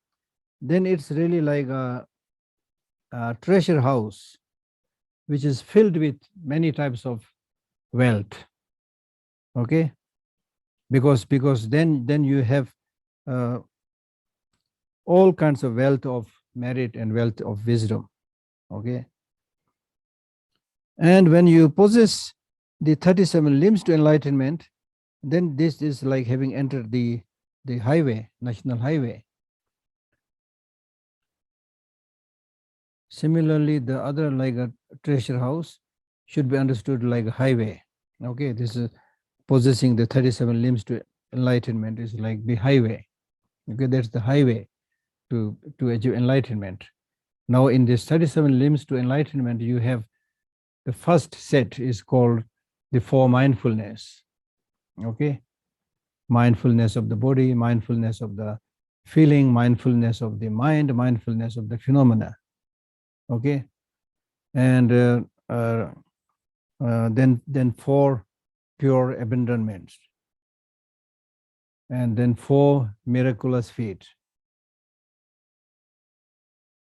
then it's really like a treasure house which is filled with many types of wealth. Okay, because then you have all kinds of wealth of merit and wealth of wisdom. Okay, and when you possess the 37 limbs to enlightenment, then this is like having entered the highway, national highway. Similarly, the other, like a treasure house, should be understood like a highway. Okay, this is possessing the 37 limbs to enlightenment is like the highway. Okay, that's the highway to achieve enlightenment. Now, in this 37 limbs to enlightenment, you have the first set is called the four mindfulness. Okay, mindfulness of the body, mindfulness of the feeling, mindfulness of the mind, mindfulness of the phenomena. Okay, and then four pure abandonments, and then four miraculous feet,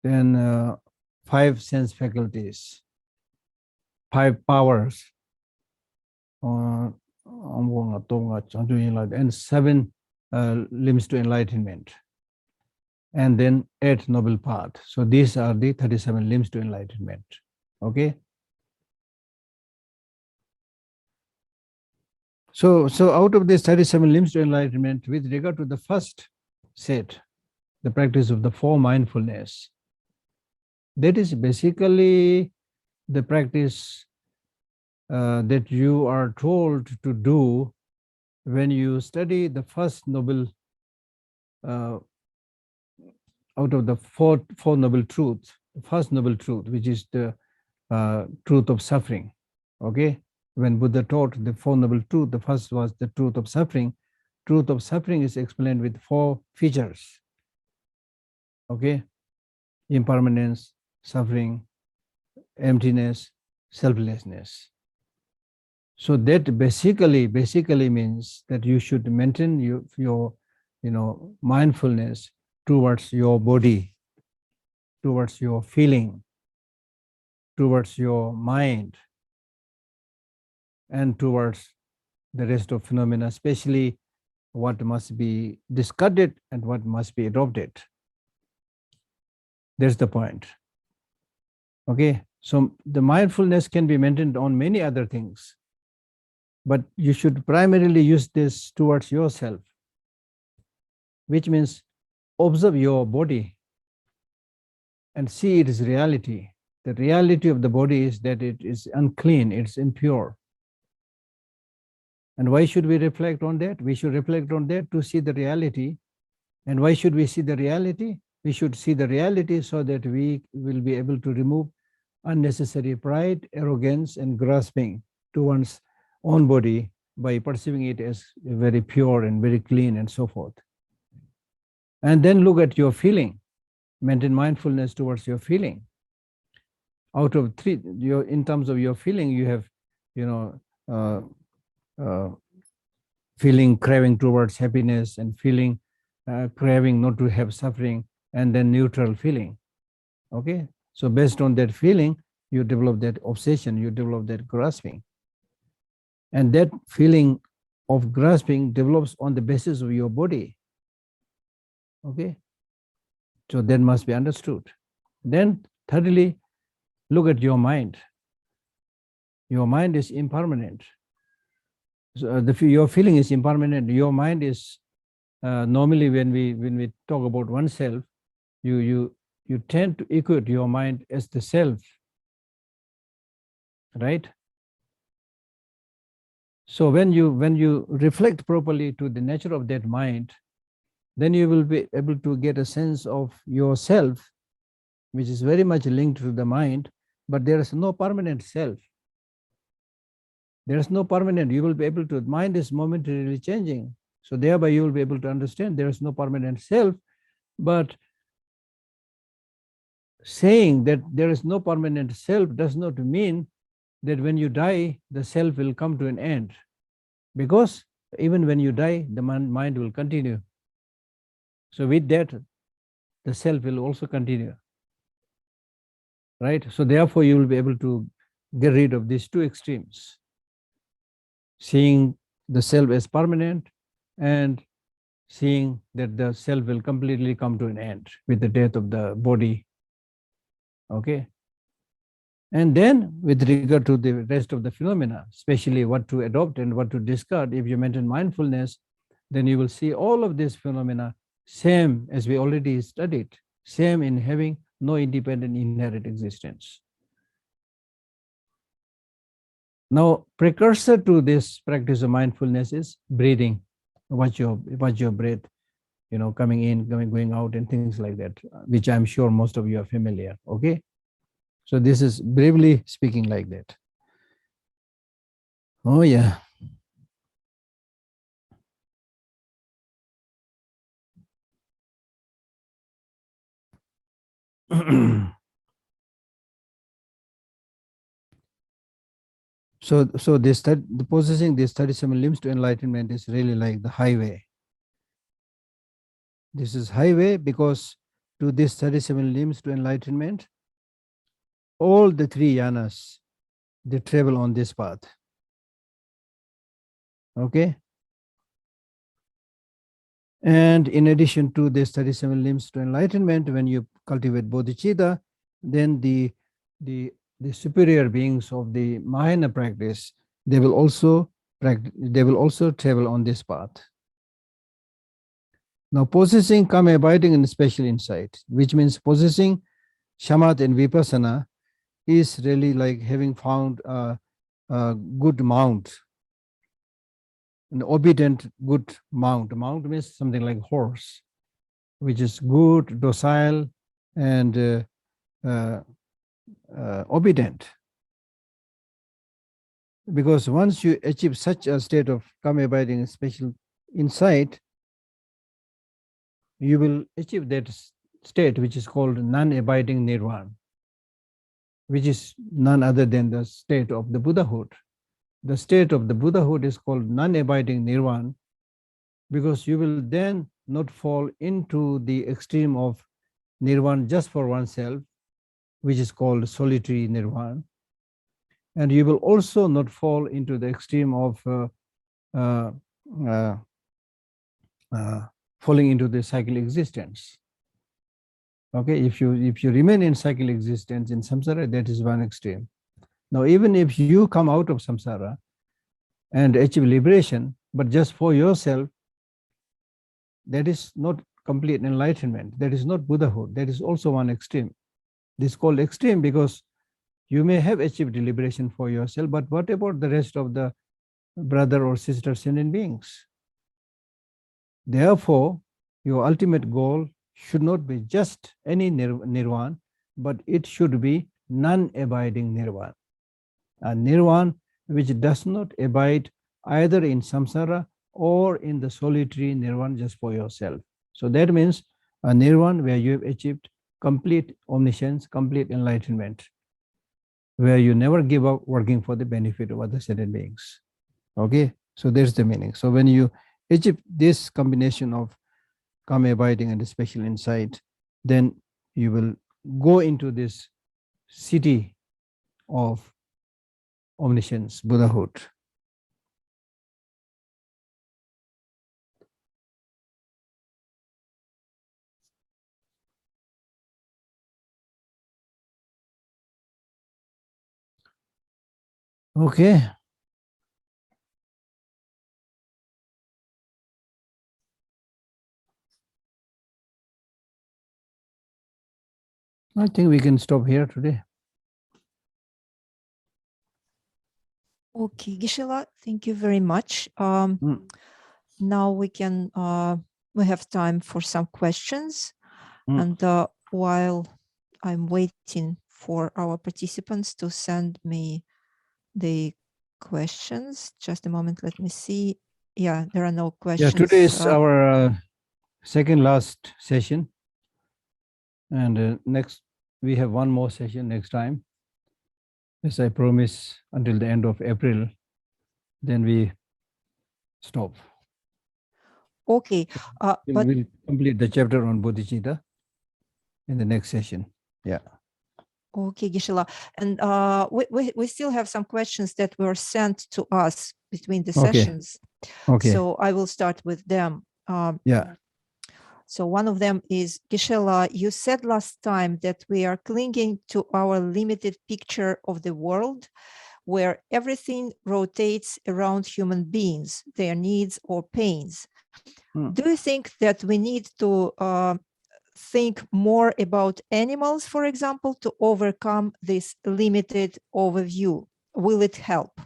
then 5 sense faculties, 5 powers, and 7 limbs to enlightenment, and then 8 noble paths. So these are the 37 limbs to enlightenment. Okay. So out of these 37 limbs to enlightenment, with regard to the first set, the practice of the four mindfulness, that is basically the practice that you are told to do when you study the first noble, out of the four noble truths, the first noble truth, which is the truth of suffering. Okay, when Buddha taught the four noble truths, the first was the truth of suffering. Truth of suffering is explained with 4 features. Okay, impermanence, suffering, emptiness, selflessness. So that basically means that you should maintain your mindfulness towards your body, towards your feeling, towards your mind, and towards the rest of phenomena, especially what must be discarded and what must be adopted. That's the point. Okay, so the mindfulness can be maintained on many other things, but you should primarily use this towards yourself, which means observe your body and see its reality. The reality of the body is that it is unclean, it's impure. And why should we reflect on that? We should reflect on that to see the reality. And why should we see the reality? We should see the reality so that we will be able to remove unnecessary pride, arrogance, and grasping to one's own body by perceiving it as very pure and very clean and so forth. And then look at your feeling. Maintain mindfulness towards your feeling. Out of 3, in terms of your feeling, you have, feeling craving towards happiness, and feeling craving not to have suffering, and then neutral feeling. Okay, so based on that feeling, you develop that obsession, you develop that grasping. And that feeling of grasping develops on the basis of your body. Okay, so that must be understood. Then, thirdly, look at your mind. Your mind is impermanent. So your feeling is impermanent. Your mind is normally when we talk about oneself, you tend to equate your mind as the self, right? So when you reflect properly to the nature of that mind, then you will be able to get a sense of yourself, which is very much linked to the mind, but there is no permanent self. There is no permanent. You will be able to, mind is momentarily changing. So thereby you will be able to understand there is no permanent self, but saying that there is no permanent self does not mean that when you die, the self will come to an end. Because even when you die, the mind will continue. So with that, the self will also continue. Right? So therefore, you will be able to get rid of these two extremes. Seeing the self as permanent and seeing that the self will completely come to an end with the death of the body. Okay? And then with regard to the rest of the phenomena, especially what to adopt and what to discard, if you maintain mindfulness, then you will see all of these phenomena same as we already studied, same in having no independent inherent existence. Now, precursor to this practice of mindfulness is breathing. Watch your breath, coming in, going out, and things like that, which I'm sure most of you are familiar. Okay, so this is briefly speaking like that. Oh yeah. So the possessing these 37 limbs to enlightenment is really like the highway. This is highway because to these 37 limbs to enlightenment, all the three yanas, they travel on this path. Okay. And in addition to these 37 limbs to enlightenment, when you cultivate bodhicitta, then the superior beings of the Mahayana practice, they will also travel on this path. Now, possessing karma abiding and special insight, which means possessing shamat and vipassana, is really like having found a good mount, an obedient good mount. Mount means something like horse, which is good, docile, and obedient. Because once you achieve such a state of karma abiding and special insight, you will achieve that state which is called non-abiding nirvana, which is none other than the state of the Buddhahood. The state of the Buddhahood is called non-abiding nirvana because you will then not fall into the extreme of nirvana just for oneself, which is called solitary nirvana. And you will also not fall into the extreme of falling into the cycle existence. Okay, if you remain in cycle existence in samsara, that is one extreme. Now, even if you come out of samsara and achieve liberation, but just for yourself, that is not complete enlightenment. That is not Buddhahood. That is also one extreme. This is called extreme because you may have achieved liberation for yourself, but what about the rest of the brother or sister sentient beings? Therefore, your ultimate goal should not be just any nirvana, but it should be non-abiding nirvana. A nirvana which does not abide either in samsara or in the solitary nirvana just for yourself. So that means a nirvana where you have achieved complete omniscience, complete enlightenment, where you never give up working for the benefit of other sentient beings. Okay, so there's the meaning. So when you achieve this combination of karma abiding and special insight, then you will go into this city of omniscience, Buddhahood. Okay. I think we can stop here today. Okay, Geshe-la, thank you very much. Now we can we have time for some questions, and while I'm waiting for our participants to send me the questions, just a moment, let me see. Yeah, there are no questions. Yeah, today is our second last session, and next we have one more session next time, as I promise, until the end of April. Then we stop. Okay, but we'll complete the chapter on Bodhichitta in the next session. Yeah. Okay, Geshe-la, and we still have some questions that were sent to us between the sessions. Okay. So I will start with them. Yeah. So one of them is, Geshe-la, you said last time that we are clinging to our limited picture of the world, where everything rotates around human beings, their needs or pains. Do you think that we need to think more about animals, for example, to overcome this limited overview? Will it help?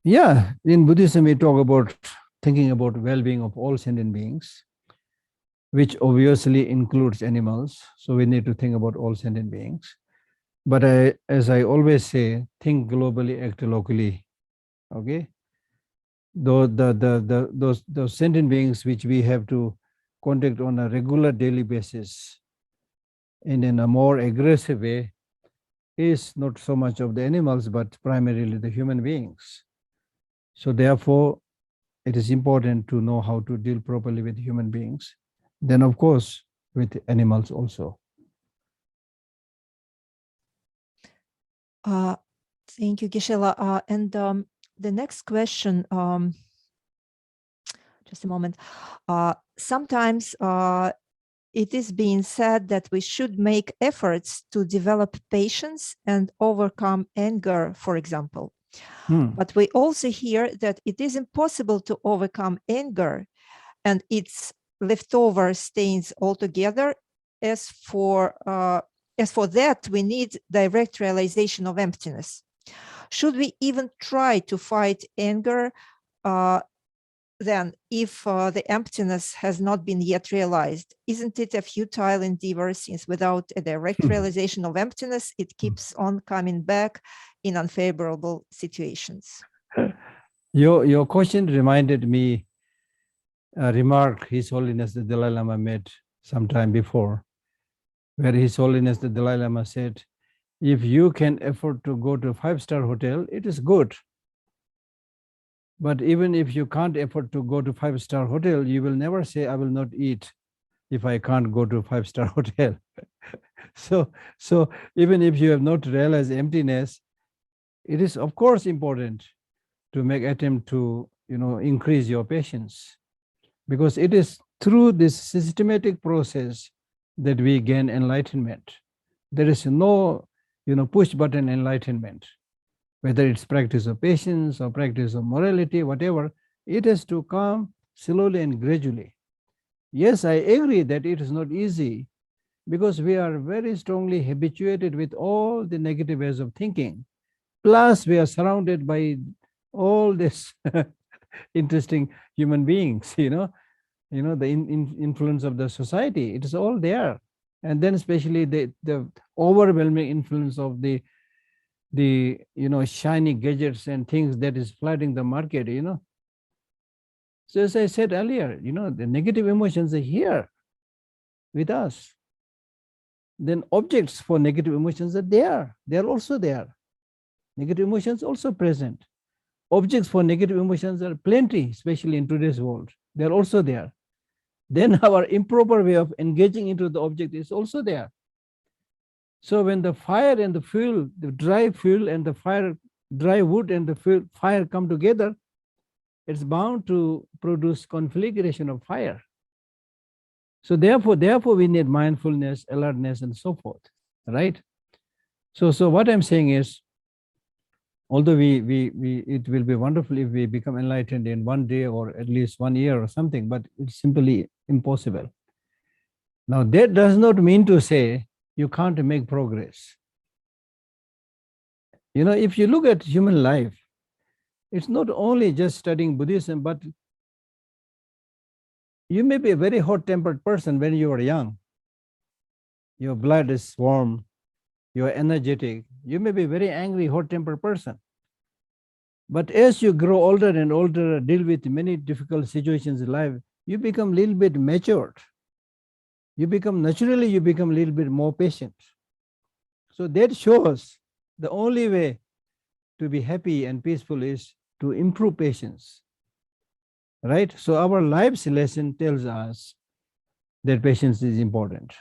Yeah, in Buddhism, we talk about thinking about well-being of all sentient beings, which obviously includes animals. So we need to think about all sentient beings. But as I always say, think globally, act locally. Okay. Those sentient beings which we have to contact on a regular daily basis and in a more aggressive way is not so much of the animals, but primarily the human beings. So therefore, it is important to know how to deal properly with human beings. Then, of course, with animals also. Thank you, Geshe-la. And the next question, just a moment. Sometimes it is being said that we should make efforts to develop patience and overcome anger, for example. But we also hear that it is impossible to overcome anger and its leftover stains altogether. As for that, we need direct realization of emptiness. Should we even try to fight anger then if the emptiness has not been yet realized? Isn't it a futile endeavor, since without a direct realization of emptiness, it keeps on coming back in unfavorable situations? Your question reminded me a remark His Holiness the Dalai Lama made some time before, where His Holiness the Dalai Lama said, if you can afford to go to a 5-star hotel, it is good. But even if you can't afford to go to 5-star hotel, you will never say, I will not eat if I can't go to a 5-star hotel. So even if you have not realized emptiness, it is of course important to make attempt to increase your patience, because it is through this systematic process that we gain enlightenment. There is no push button enlightenment. Whether it's practice of patience or practice of morality, whatever, it has to come slowly and gradually. Yes, I agree that it is not easy, because we are very strongly habituated with all the negative ways of thinking. Plus, we are surrounded by all this interesting human beings, the influence of the society. It is all there. And then especially the overwhelming influence of the shiny gadgets and things that is flooding the market. So as I said earlier, the negative emotions are here with us. Then objects for negative emotions are there. They are also there. Negative emotions also present. Objects for negative emotions are plenty, especially in today's world. They are also there. then our improper way of engaging into the object is also there. So when the fire and the fuel, the dry fuel and the fire, dry wood and the fuel, fire come together, it's bound to produce conflagration of fire. So therefore we need mindfulness, alertness, and so forth, right? So what I'm saying is, although it will be wonderful if we become enlightened in one day or at least 1 year or something, but it's simply impossible. Now that does not mean to say you can't make progress. You know, if you look at human life, it's not only just studying Buddhism, but you may be a very hot-tempered person when you are young. Your blood is warm, you're energetic. You may be a very angry, hot-tempered person. But as you grow older and older, deal with many difficult situations in life, you become a little bit matured. You become a little bit more patient. So that shows the only way to be happy and peaceful is to improve patience, right? So our life's lesson tells us that patience is important,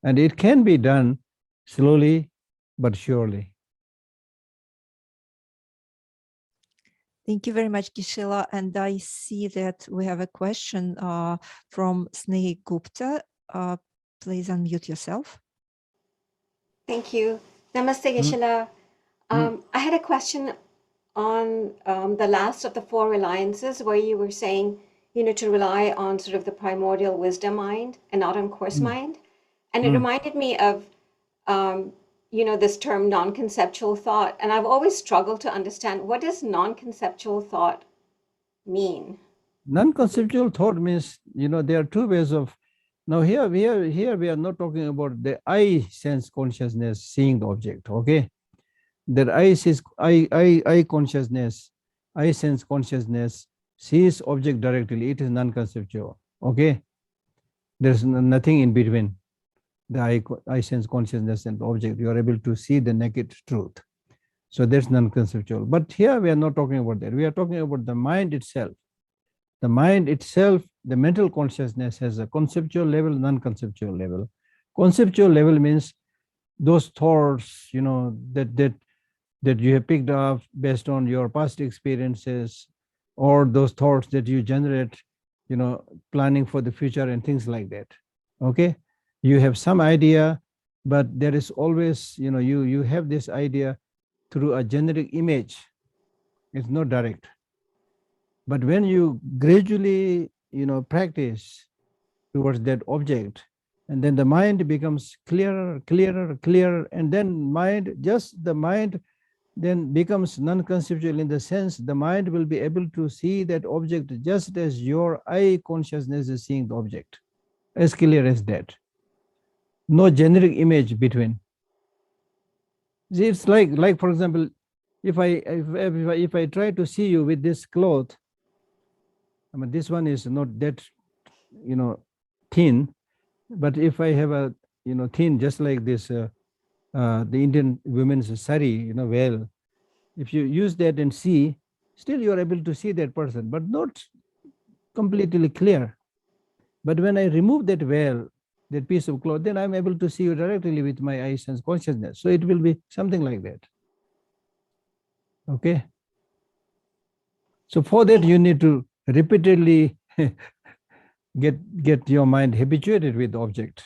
and it can be done slowly but surely. Thank you very much, Geshe-la. And I see that we have a question from Snehi Gupta. Please unmute yourself. Thank you. Namaste, Geshe-la. I had a question on the last of the Four Reliances, where you were saying, to rely on sort of the primordial wisdom mind and not on coarse mind. And it reminded me of, this term non-conceptual thought. And I've always struggled to understand, what does non-conceptual thought mean? Non-conceptual thought means, there are two ways of. Now here we are not talking about the eye sense consciousness seeing the object, okay? That eye consciousness, eye sense consciousness sees object directly. It is non-conceptual, okay? There's nothing in between the eye sense consciousness and the object. You are able to see the naked truth. So that's non-conceptual. But here we are not talking about that. We are talking about the mind itself. The mind itself, the mental consciousness has a conceptual level, non-conceptual level. Conceptual level means those thoughts, that you have picked up based on your past experiences, or those thoughts that you generate, planning for the future and things like that. Okay, you have some idea, but there is always, you have this idea through a generic image. It's not direct. But when you gradually, practice towards that object, and then the mind becomes clearer, and then the mind then becomes non-conceptual, in the sense the mind will be able to see that object just as your eye consciousness is seeing the object, as clear as that. No generic image between. See, it's like for example, if I try to see you with this cloth, I mean, this one is not that, thin, but if I have a, thin, just like this, the Indian women's sari, veil, if you use that and see, still you are able to see that person, but not completely clear. But when I remove that veil, that piece of cloth, then I'm able to see you directly with my eye sense consciousness. So it will be something like that. Okay. So for that, you need to repeatedly get your mind habituated with the object.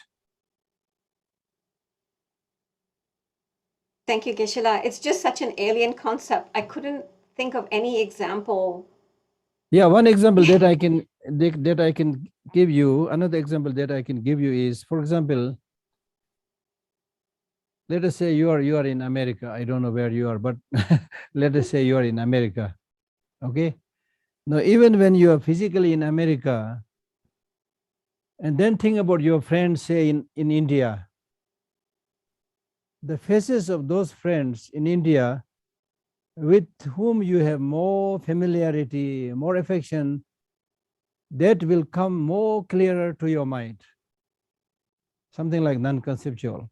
Thank you, Geshe-la. It's just such an alien concept. I couldn't think of any example. Yeah, one example that I can give you, another example that I can give you is, for example, let us say you are in America. I don't know where you are, but let us say you are in America. Okay. Now, even when you are physically in America, and then think about your friends, say in India, the faces of those friends in India with whom you have more familiarity, more affection, that will come more clearer to your mind. Something like non-conceptual.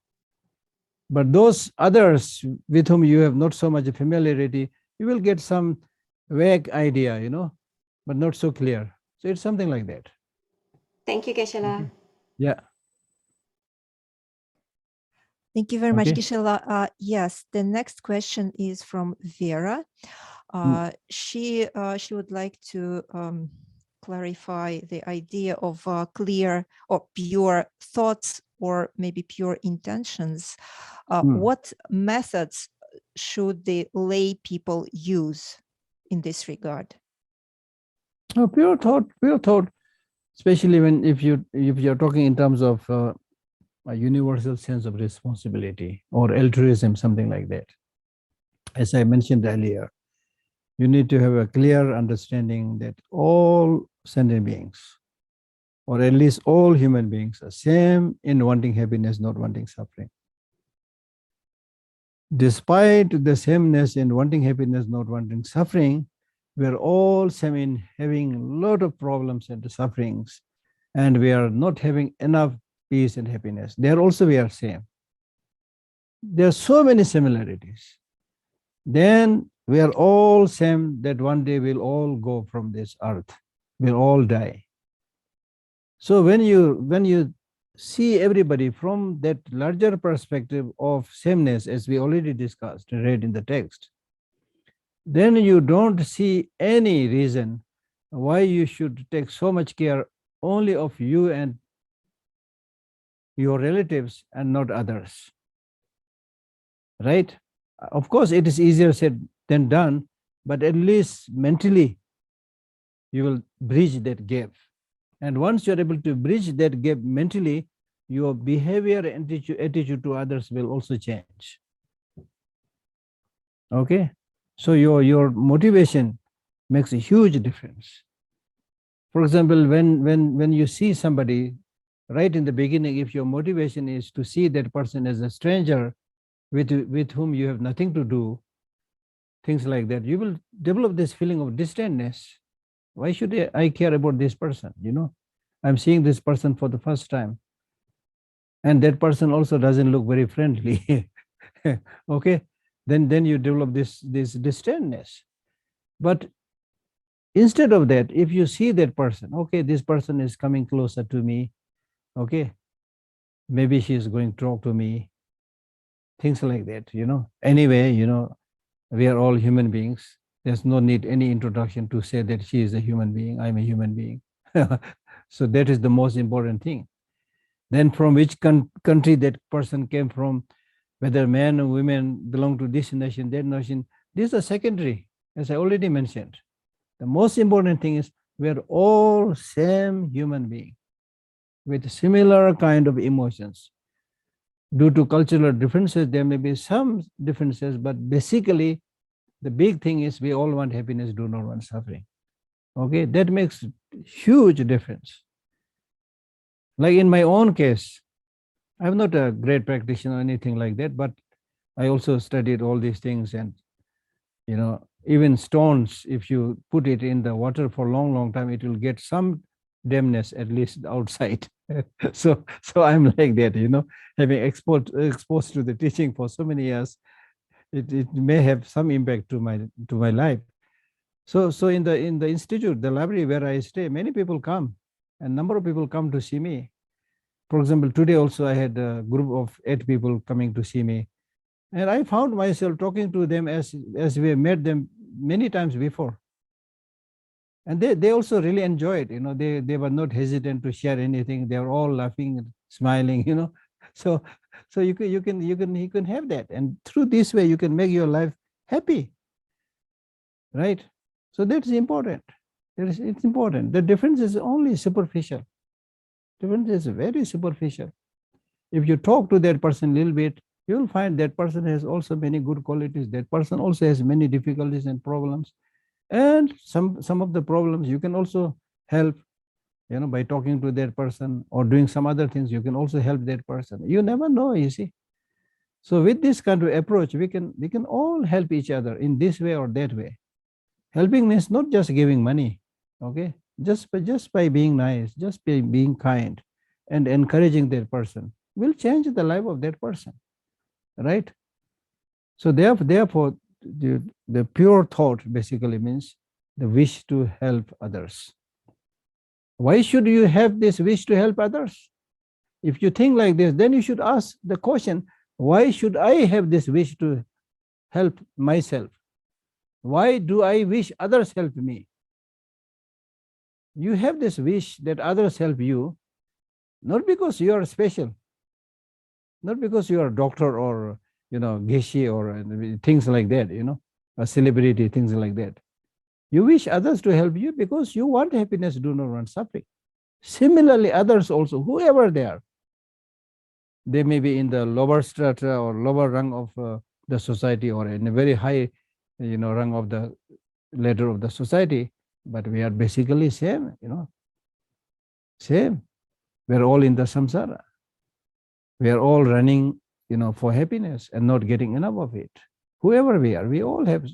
But those others with whom you have not so much familiarity, you will get some vague idea, but not so clear. So it's something like that. Thank you, Geshe-la. Yeah. Thank you very much, Okay. Geshe-la. Yes, the next question is from Vera. She would like to clarify the idea of clear or pure thoughts or maybe pure intentions. What methods should the lay people use in this regard? Oh, pure thought, especially if you're talking in terms of a universal sense of responsibility or altruism, something like that. As I mentioned earlier, you need to have a clear understanding that all sentient beings, or at least all human beings, are same in wanting happiness, not wanting suffering. Despite the sameness in wanting happiness, not wanting suffering, we are all same in having a lot of problems and sufferings, and we are not having enough peace and happiness. There also we are same. There are so many similarities. Then we are all same that one day we'll all go from this earth. We'll all die. So when you see everybody from that larger perspective of sameness, as we already discussed, read in the text, then you don't see any reason why you should take so much care only of you and your relatives and not others. Right? Of course, it is easier said than done, but at least mentally you will bridge that gap. And once you're able to bridge that gap mentally, your behavior and attitude to others will also change. Okay? So your motivation makes a huge difference. For example, when you see somebody right in the beginning, if your motivation is to see that person as a stranger with whom you have nothing to do, things like that, you will develop this feeling of distantness. Why should I care about this person? I'm seeing this person for the first time, and that person also doesn't look very friendly. Okay, then you develop this distantness. But instead of that, if you see that person, okay, this person is coming closer to me, okay, maybe she is going to talk to me, things like that. Anyway, we are all human beings. There's no need any introduction to say that she is a human being, I'm a human being. So that is the most important thing. Then from which country that person came from, whether men or women belong to this nation, that nation, these are secondary, as I already mentioned. The most important thing is we are all same human being with similar kind of emotions. Due to cultural differences, there may be some differences, but basically the big thing is we all want happiness, do not want suffering. Okay, that makes huge difference. Like in my own case, I'm not a great practitioner or anything like that, but I also studied all these things. And even stones, if you put it in the water for a long time, it will get some dampness at least outside. So I'm like that, having exposed to the teaching for so many years, it may have some impact to my life. So in the institute, the library where I stay, many people come, and number of people come to see me. For example, today also I had a group of 8 people coming to see me, and I found myself talking to them as we met them many times before. And they also really enjoyed, they were not hesitant to share anything. They were all laughing and smiling, So you can have that, and through this way you can make your life happy, right? So that's important. It's important. The difference is only superficial. Difference is very superficial. If you talk to that person a little bit, you will find that person has also many good qualities. That person also has many difficulties and problems. And some of the problems you can also help, by talking to that person or doing some other things. You can also help that person. You never know, you see. So with this kind of approach, we can all help each other in this way or that way. Helping means not just giving money, okay? Just by being nice, just by being kind and encouraging that person will change the life of that person, right? So therefore, the pure thought basically means the wish to help others. Why should you have this wish to help others? If you think like this, then you should ask the question, why should I have this wish to help myself? Why do I wish others help me? You have this wish that others help you, not because you are special, not because you are a doctor or, Geshe or things like that, a celebrity, things like that. You wish others to help you because you want happiness, do not want suffering. Similarly, others also, whoever they are, they may be in the lower strata or lower rung of the society or in a very high, rung of the ladder of the society, but we are basically same, same. We are all in the samsara. We are all running, for happiness and not getting enough of it. Whoever we are, we all have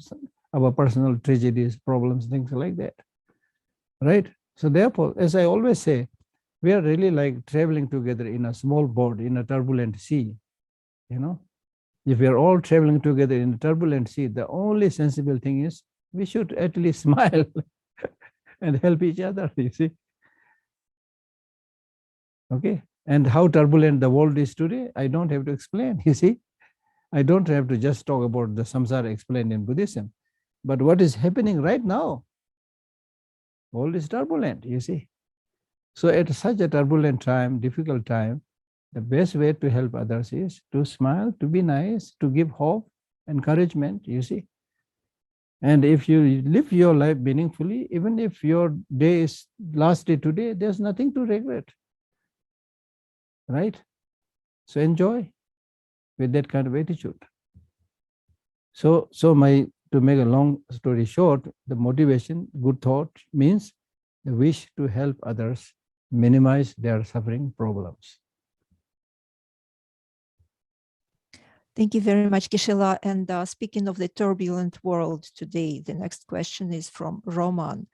our personal tragedies, problems, things like that, right? So therefore, as I always say, we are really like traveling together in a small boat in a turbulent sea, If we are all traveling together in a turbulent sea, the only sensible thing is we should at least smile and help each other, you see. Okay. And how turbulent the world is today, I don't have to explain, you see. I don't have to just talk about the samsara explained in Buddhism. But what is happening right now, world is turbulent, you see. So at such a turbulent time, difficult time, the best way to help others is to smile, to be nice, to give hope, encouragement, you see. And if you live your life meaningfully, even if your day is last day today, there's nothing to regret, right? So enjoy with that kind of attitude. So to make a long story short, the motivation, good thought, means the wish to help others minimize their suffering problems. Thank you very much, Geshe-la. And speaking of the turbulent world today, the next question is from Roman.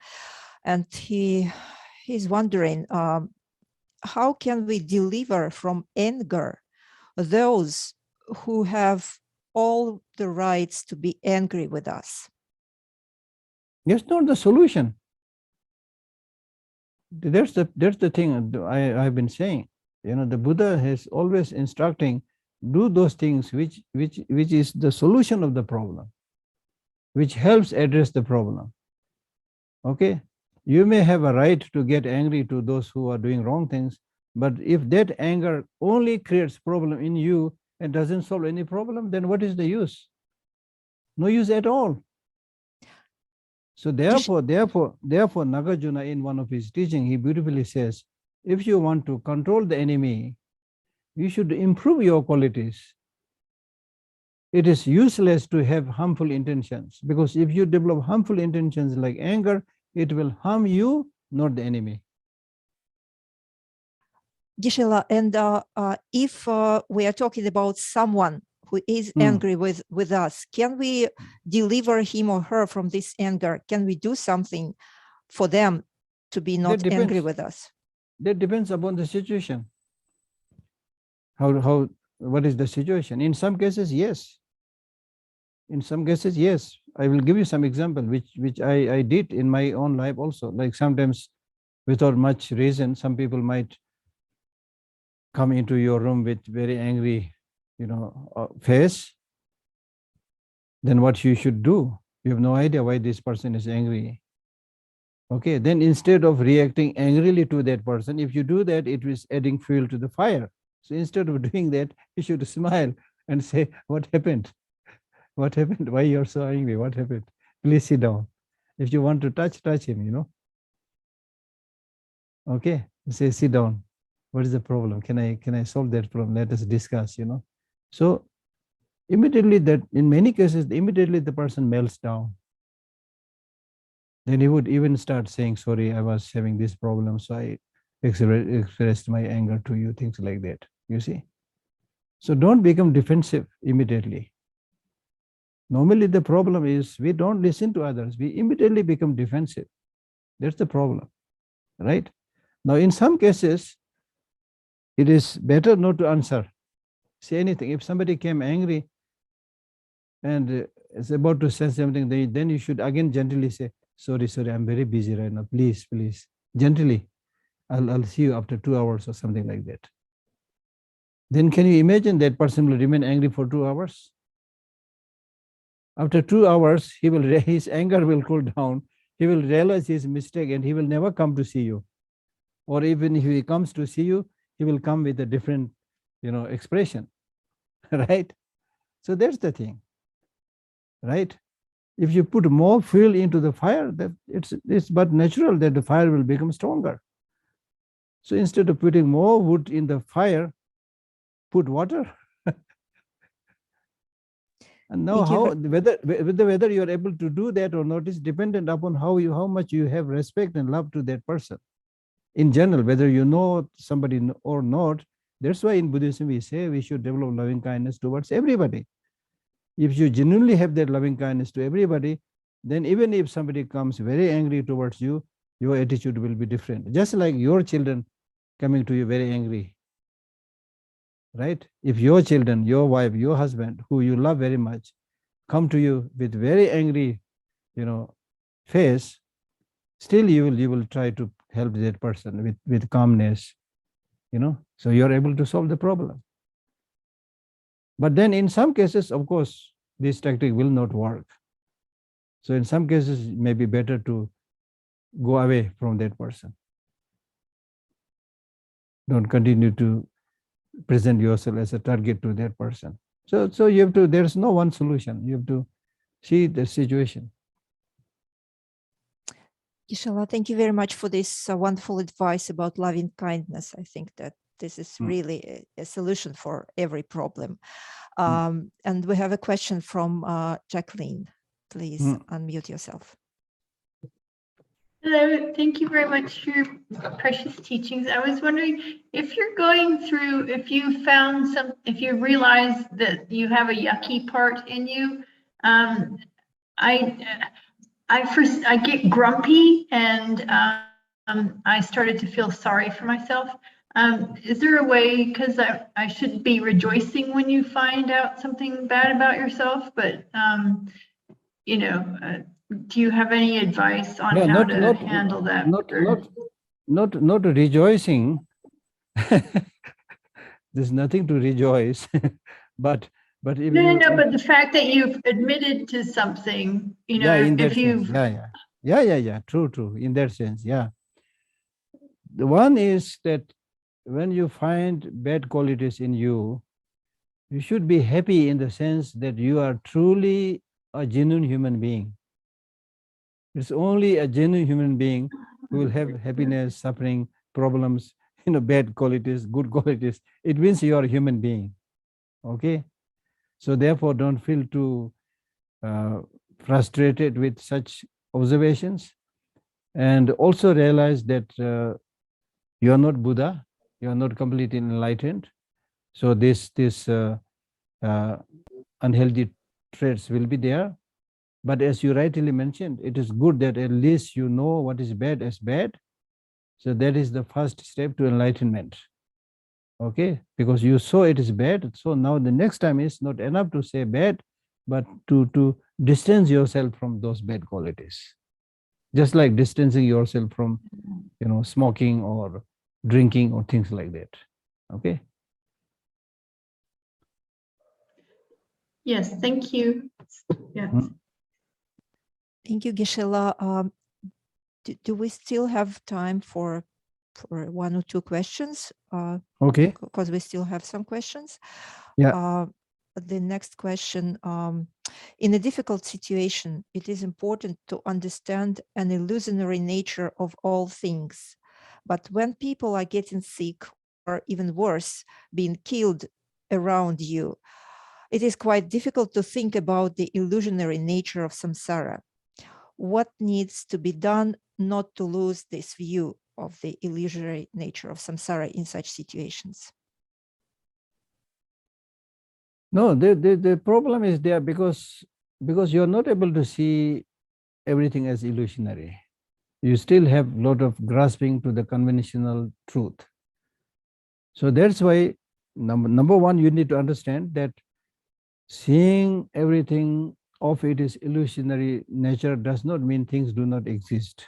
And he's wondering, how can we deliver from anger those who have all the rights to be angry with us? That's not the solution. That's the thing I've been saying. The Buddha is always instructing, do those things which is the solution of the problem, which helps address the problem. Okay? You may have a right to get angry to those who are doing wrong things, but if that anger only creates problem in you and doesn't solve any problem, then what is the use? No use at all. So therefore, Nagarjuna, in one of his teaching, he beautifully says, if you want to control the enemy, you should improve your qualities. It is useless to have harmful intentions, because if you develop harmful intentions like anger, it will harm you, not the enemy. Geshe-la, and if we are talking about someone who is angry with us, can we deliver him or her from this anger? Can we do something for them to be not angry with us? That depends upon the situation. What is the situation? In some cases, yes. In some cases, yes. I will give you some example which I did in my own life also. Like sometimes, without much reason, some people might come into your room with very angry, face. Then what you should do? You have no idea why this person is angry. Okay, then instead of reacting angrily to that person, if you do that, it is adding fuel to the fire. So instead of doing that, you should smile and say, what happened? What happened? Why you're so angry? What happened? Please sit down. If you want to touch him, Okay, say, sit down. What is the problem? Can I solve that problem? Let us discuss, So immediately that, in many cases, immediately the person melts down. Then he would even start saying, sorry, I was having this problem, so I expressed my anger to you, things like that, you see. So don't become defensive immediately. Normally the problem is we don't listen to others. We immediately become defensive. That's the problem, right? Now, in some cases, it is better not to say anything. If somebody came angry and is about to say something, then you should again gently say, sorry, I'm very busy right now. Please, gently. I'll see you after 2 hours or something like that. Then can you imagine that person will remain angry for 2 hours? After 2 hours, his anger will cool down. He will realize his mistake and he will never come to see you. Or even if he comes to see you, he will come with a different, expression, right? So that's the thing, right? If you put more fuel into the fire, that it's but natural that the fire will become stronger. So instead of putting more wood in the fire, put water. And now whether you are able to do that or not is dependent upon how much you have respect and love to that person. In general, whether you know somebody or not, that's why in Buddhism we say we should develop loving kindness towards everybody. If you genuinely have that loving kindness to everybody, then even if somebody comes very angry towards you, your attitude will be different. Just like your children coming to you very angry, right? If your children, your wife, your husband, who you love very much, come to you with very angry, face, still you will try to help that person with calmness, so you're able to solve the problem. But then in some cases, of course, this tactic will not work. So in some cases, it may be better to go away from that person. Don't continue to present yourself as a target to that person. So you have to, there's no one solution. You have to see the situation. Geshe, thank you very much for this wonderful advice about loving kindness. I think that this is really a solution for every problem. And we have a question from Jacqueline. Please unmute yourself. Hello, thank you very much for your precious teachings. I was wondering if you're going through, if you realize that you have a yucky part in you. I get grumpy and I started to feel sorry for myself. Is there a way, because I should be rejoicing when you find out something bad about yourself, but do you have any advice on how to handle that? Not rejoicing. There's nothing to rejoice, but if but the fact that you've admitted to something, if you've true, in that sense, yeah. The one is that when you find bad qualities in you, you should be happy in the sense that you are truly a genuine human being. It's only a genuine human being who will have happiness, suffering, problems, bad qualities, good qualities. It means you are a human being. Okay? So therefore, don't feel too frustrated with such observations. And also realize that you are not Buddha. You are not completely enlightened. So this unhealthy traits will be there. But as you rightly mentioned, it is good that at least you know what is bad as bad. So that is the first step to enlightenment. Okay, because you saw it is bad. So now the next time is not enough to say bad, but to distance yourself from those bad qualities. Just like distancing yourself from, smoking or drinking or things like that. Okay. Yes, thank you. Yes. Thank you, Geshe. Do we still have time for one or two questions? Okay. Because we still have some questions. Yeah. The next question, in a difficult situation, it is important to understand an illusionary nature of all things. But when people are getting sick, or even worse, being killed around you, it is quite difficult to think about the illusionary nature of samsara. What needs to be done not to lose this view of the illusory nature of samsara in such situations? No, the problem is there because you're not able to see everything as illusionary. You still have a lot of grasping to the conventional truth. So that's why number one, you need to understand that seeing everything of its illusionary nature does not mean things do not exist.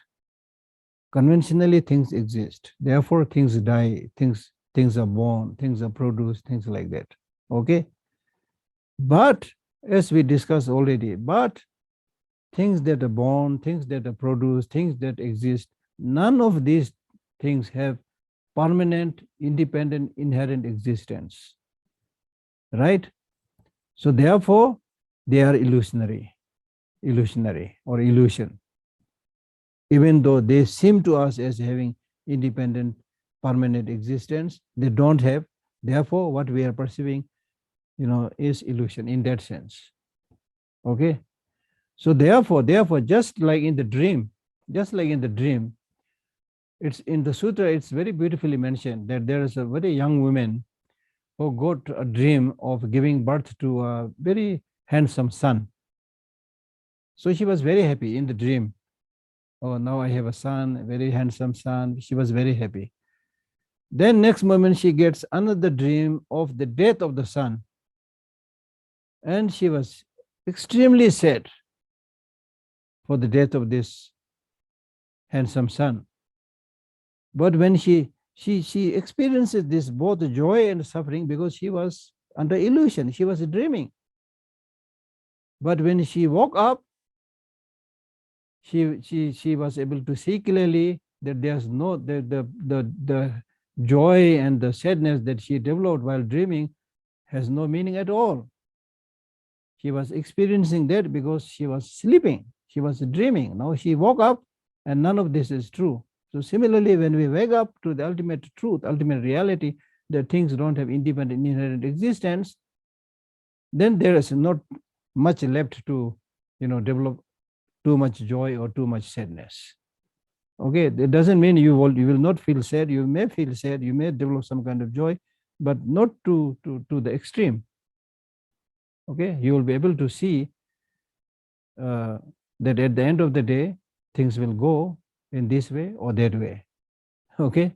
Conventionally, things exist. Therefore, things die, things are born, things are produced, things like that. Okay? But, as we discussed already, but things that are born, things that are produced, things that exist, none of these things have permanent, independent, inherent existence. Right? So therefore, they are illusionary or illusion. Even though they seem to us as having independent, permanent existence, they don't have. Therefore, what we are perceiving, is illusion in that sense. Okay? So therefore, just like in the dream, it's in the sutra, it's very beautifully mentioned that there is a very young woman who got a dream of giving birth to a very handsome son. So she was very happy in the dream. Oh, now I have a son, a very handsome son. She was very happy. Then next moment she gets another dream of the death of the son. And she was extremely sad for the death of this handsome son. But when she experiences this both joy and suffering because she was under illusion, she was dreaming. But when she woke up, she was able to see clearly that there's no the joy and the sadness that she developed while dreaming has no meaning at all. She was experiencing that because she was sleeping, she was dreaming. Now she woke up and none of this is true. So similarly, when we wake up to the ultimate truth, ultimate reality, that things don't have independent inherent existence, then there is not much left to develop too much joy or too much sadness. Okay, it doesn't mean you will not feel sad. You may feel sad, you may develop some kind of joy, but not to the extreme. Okay, you will be able to see that at the end of the day, things will go in this way or that way. Okay,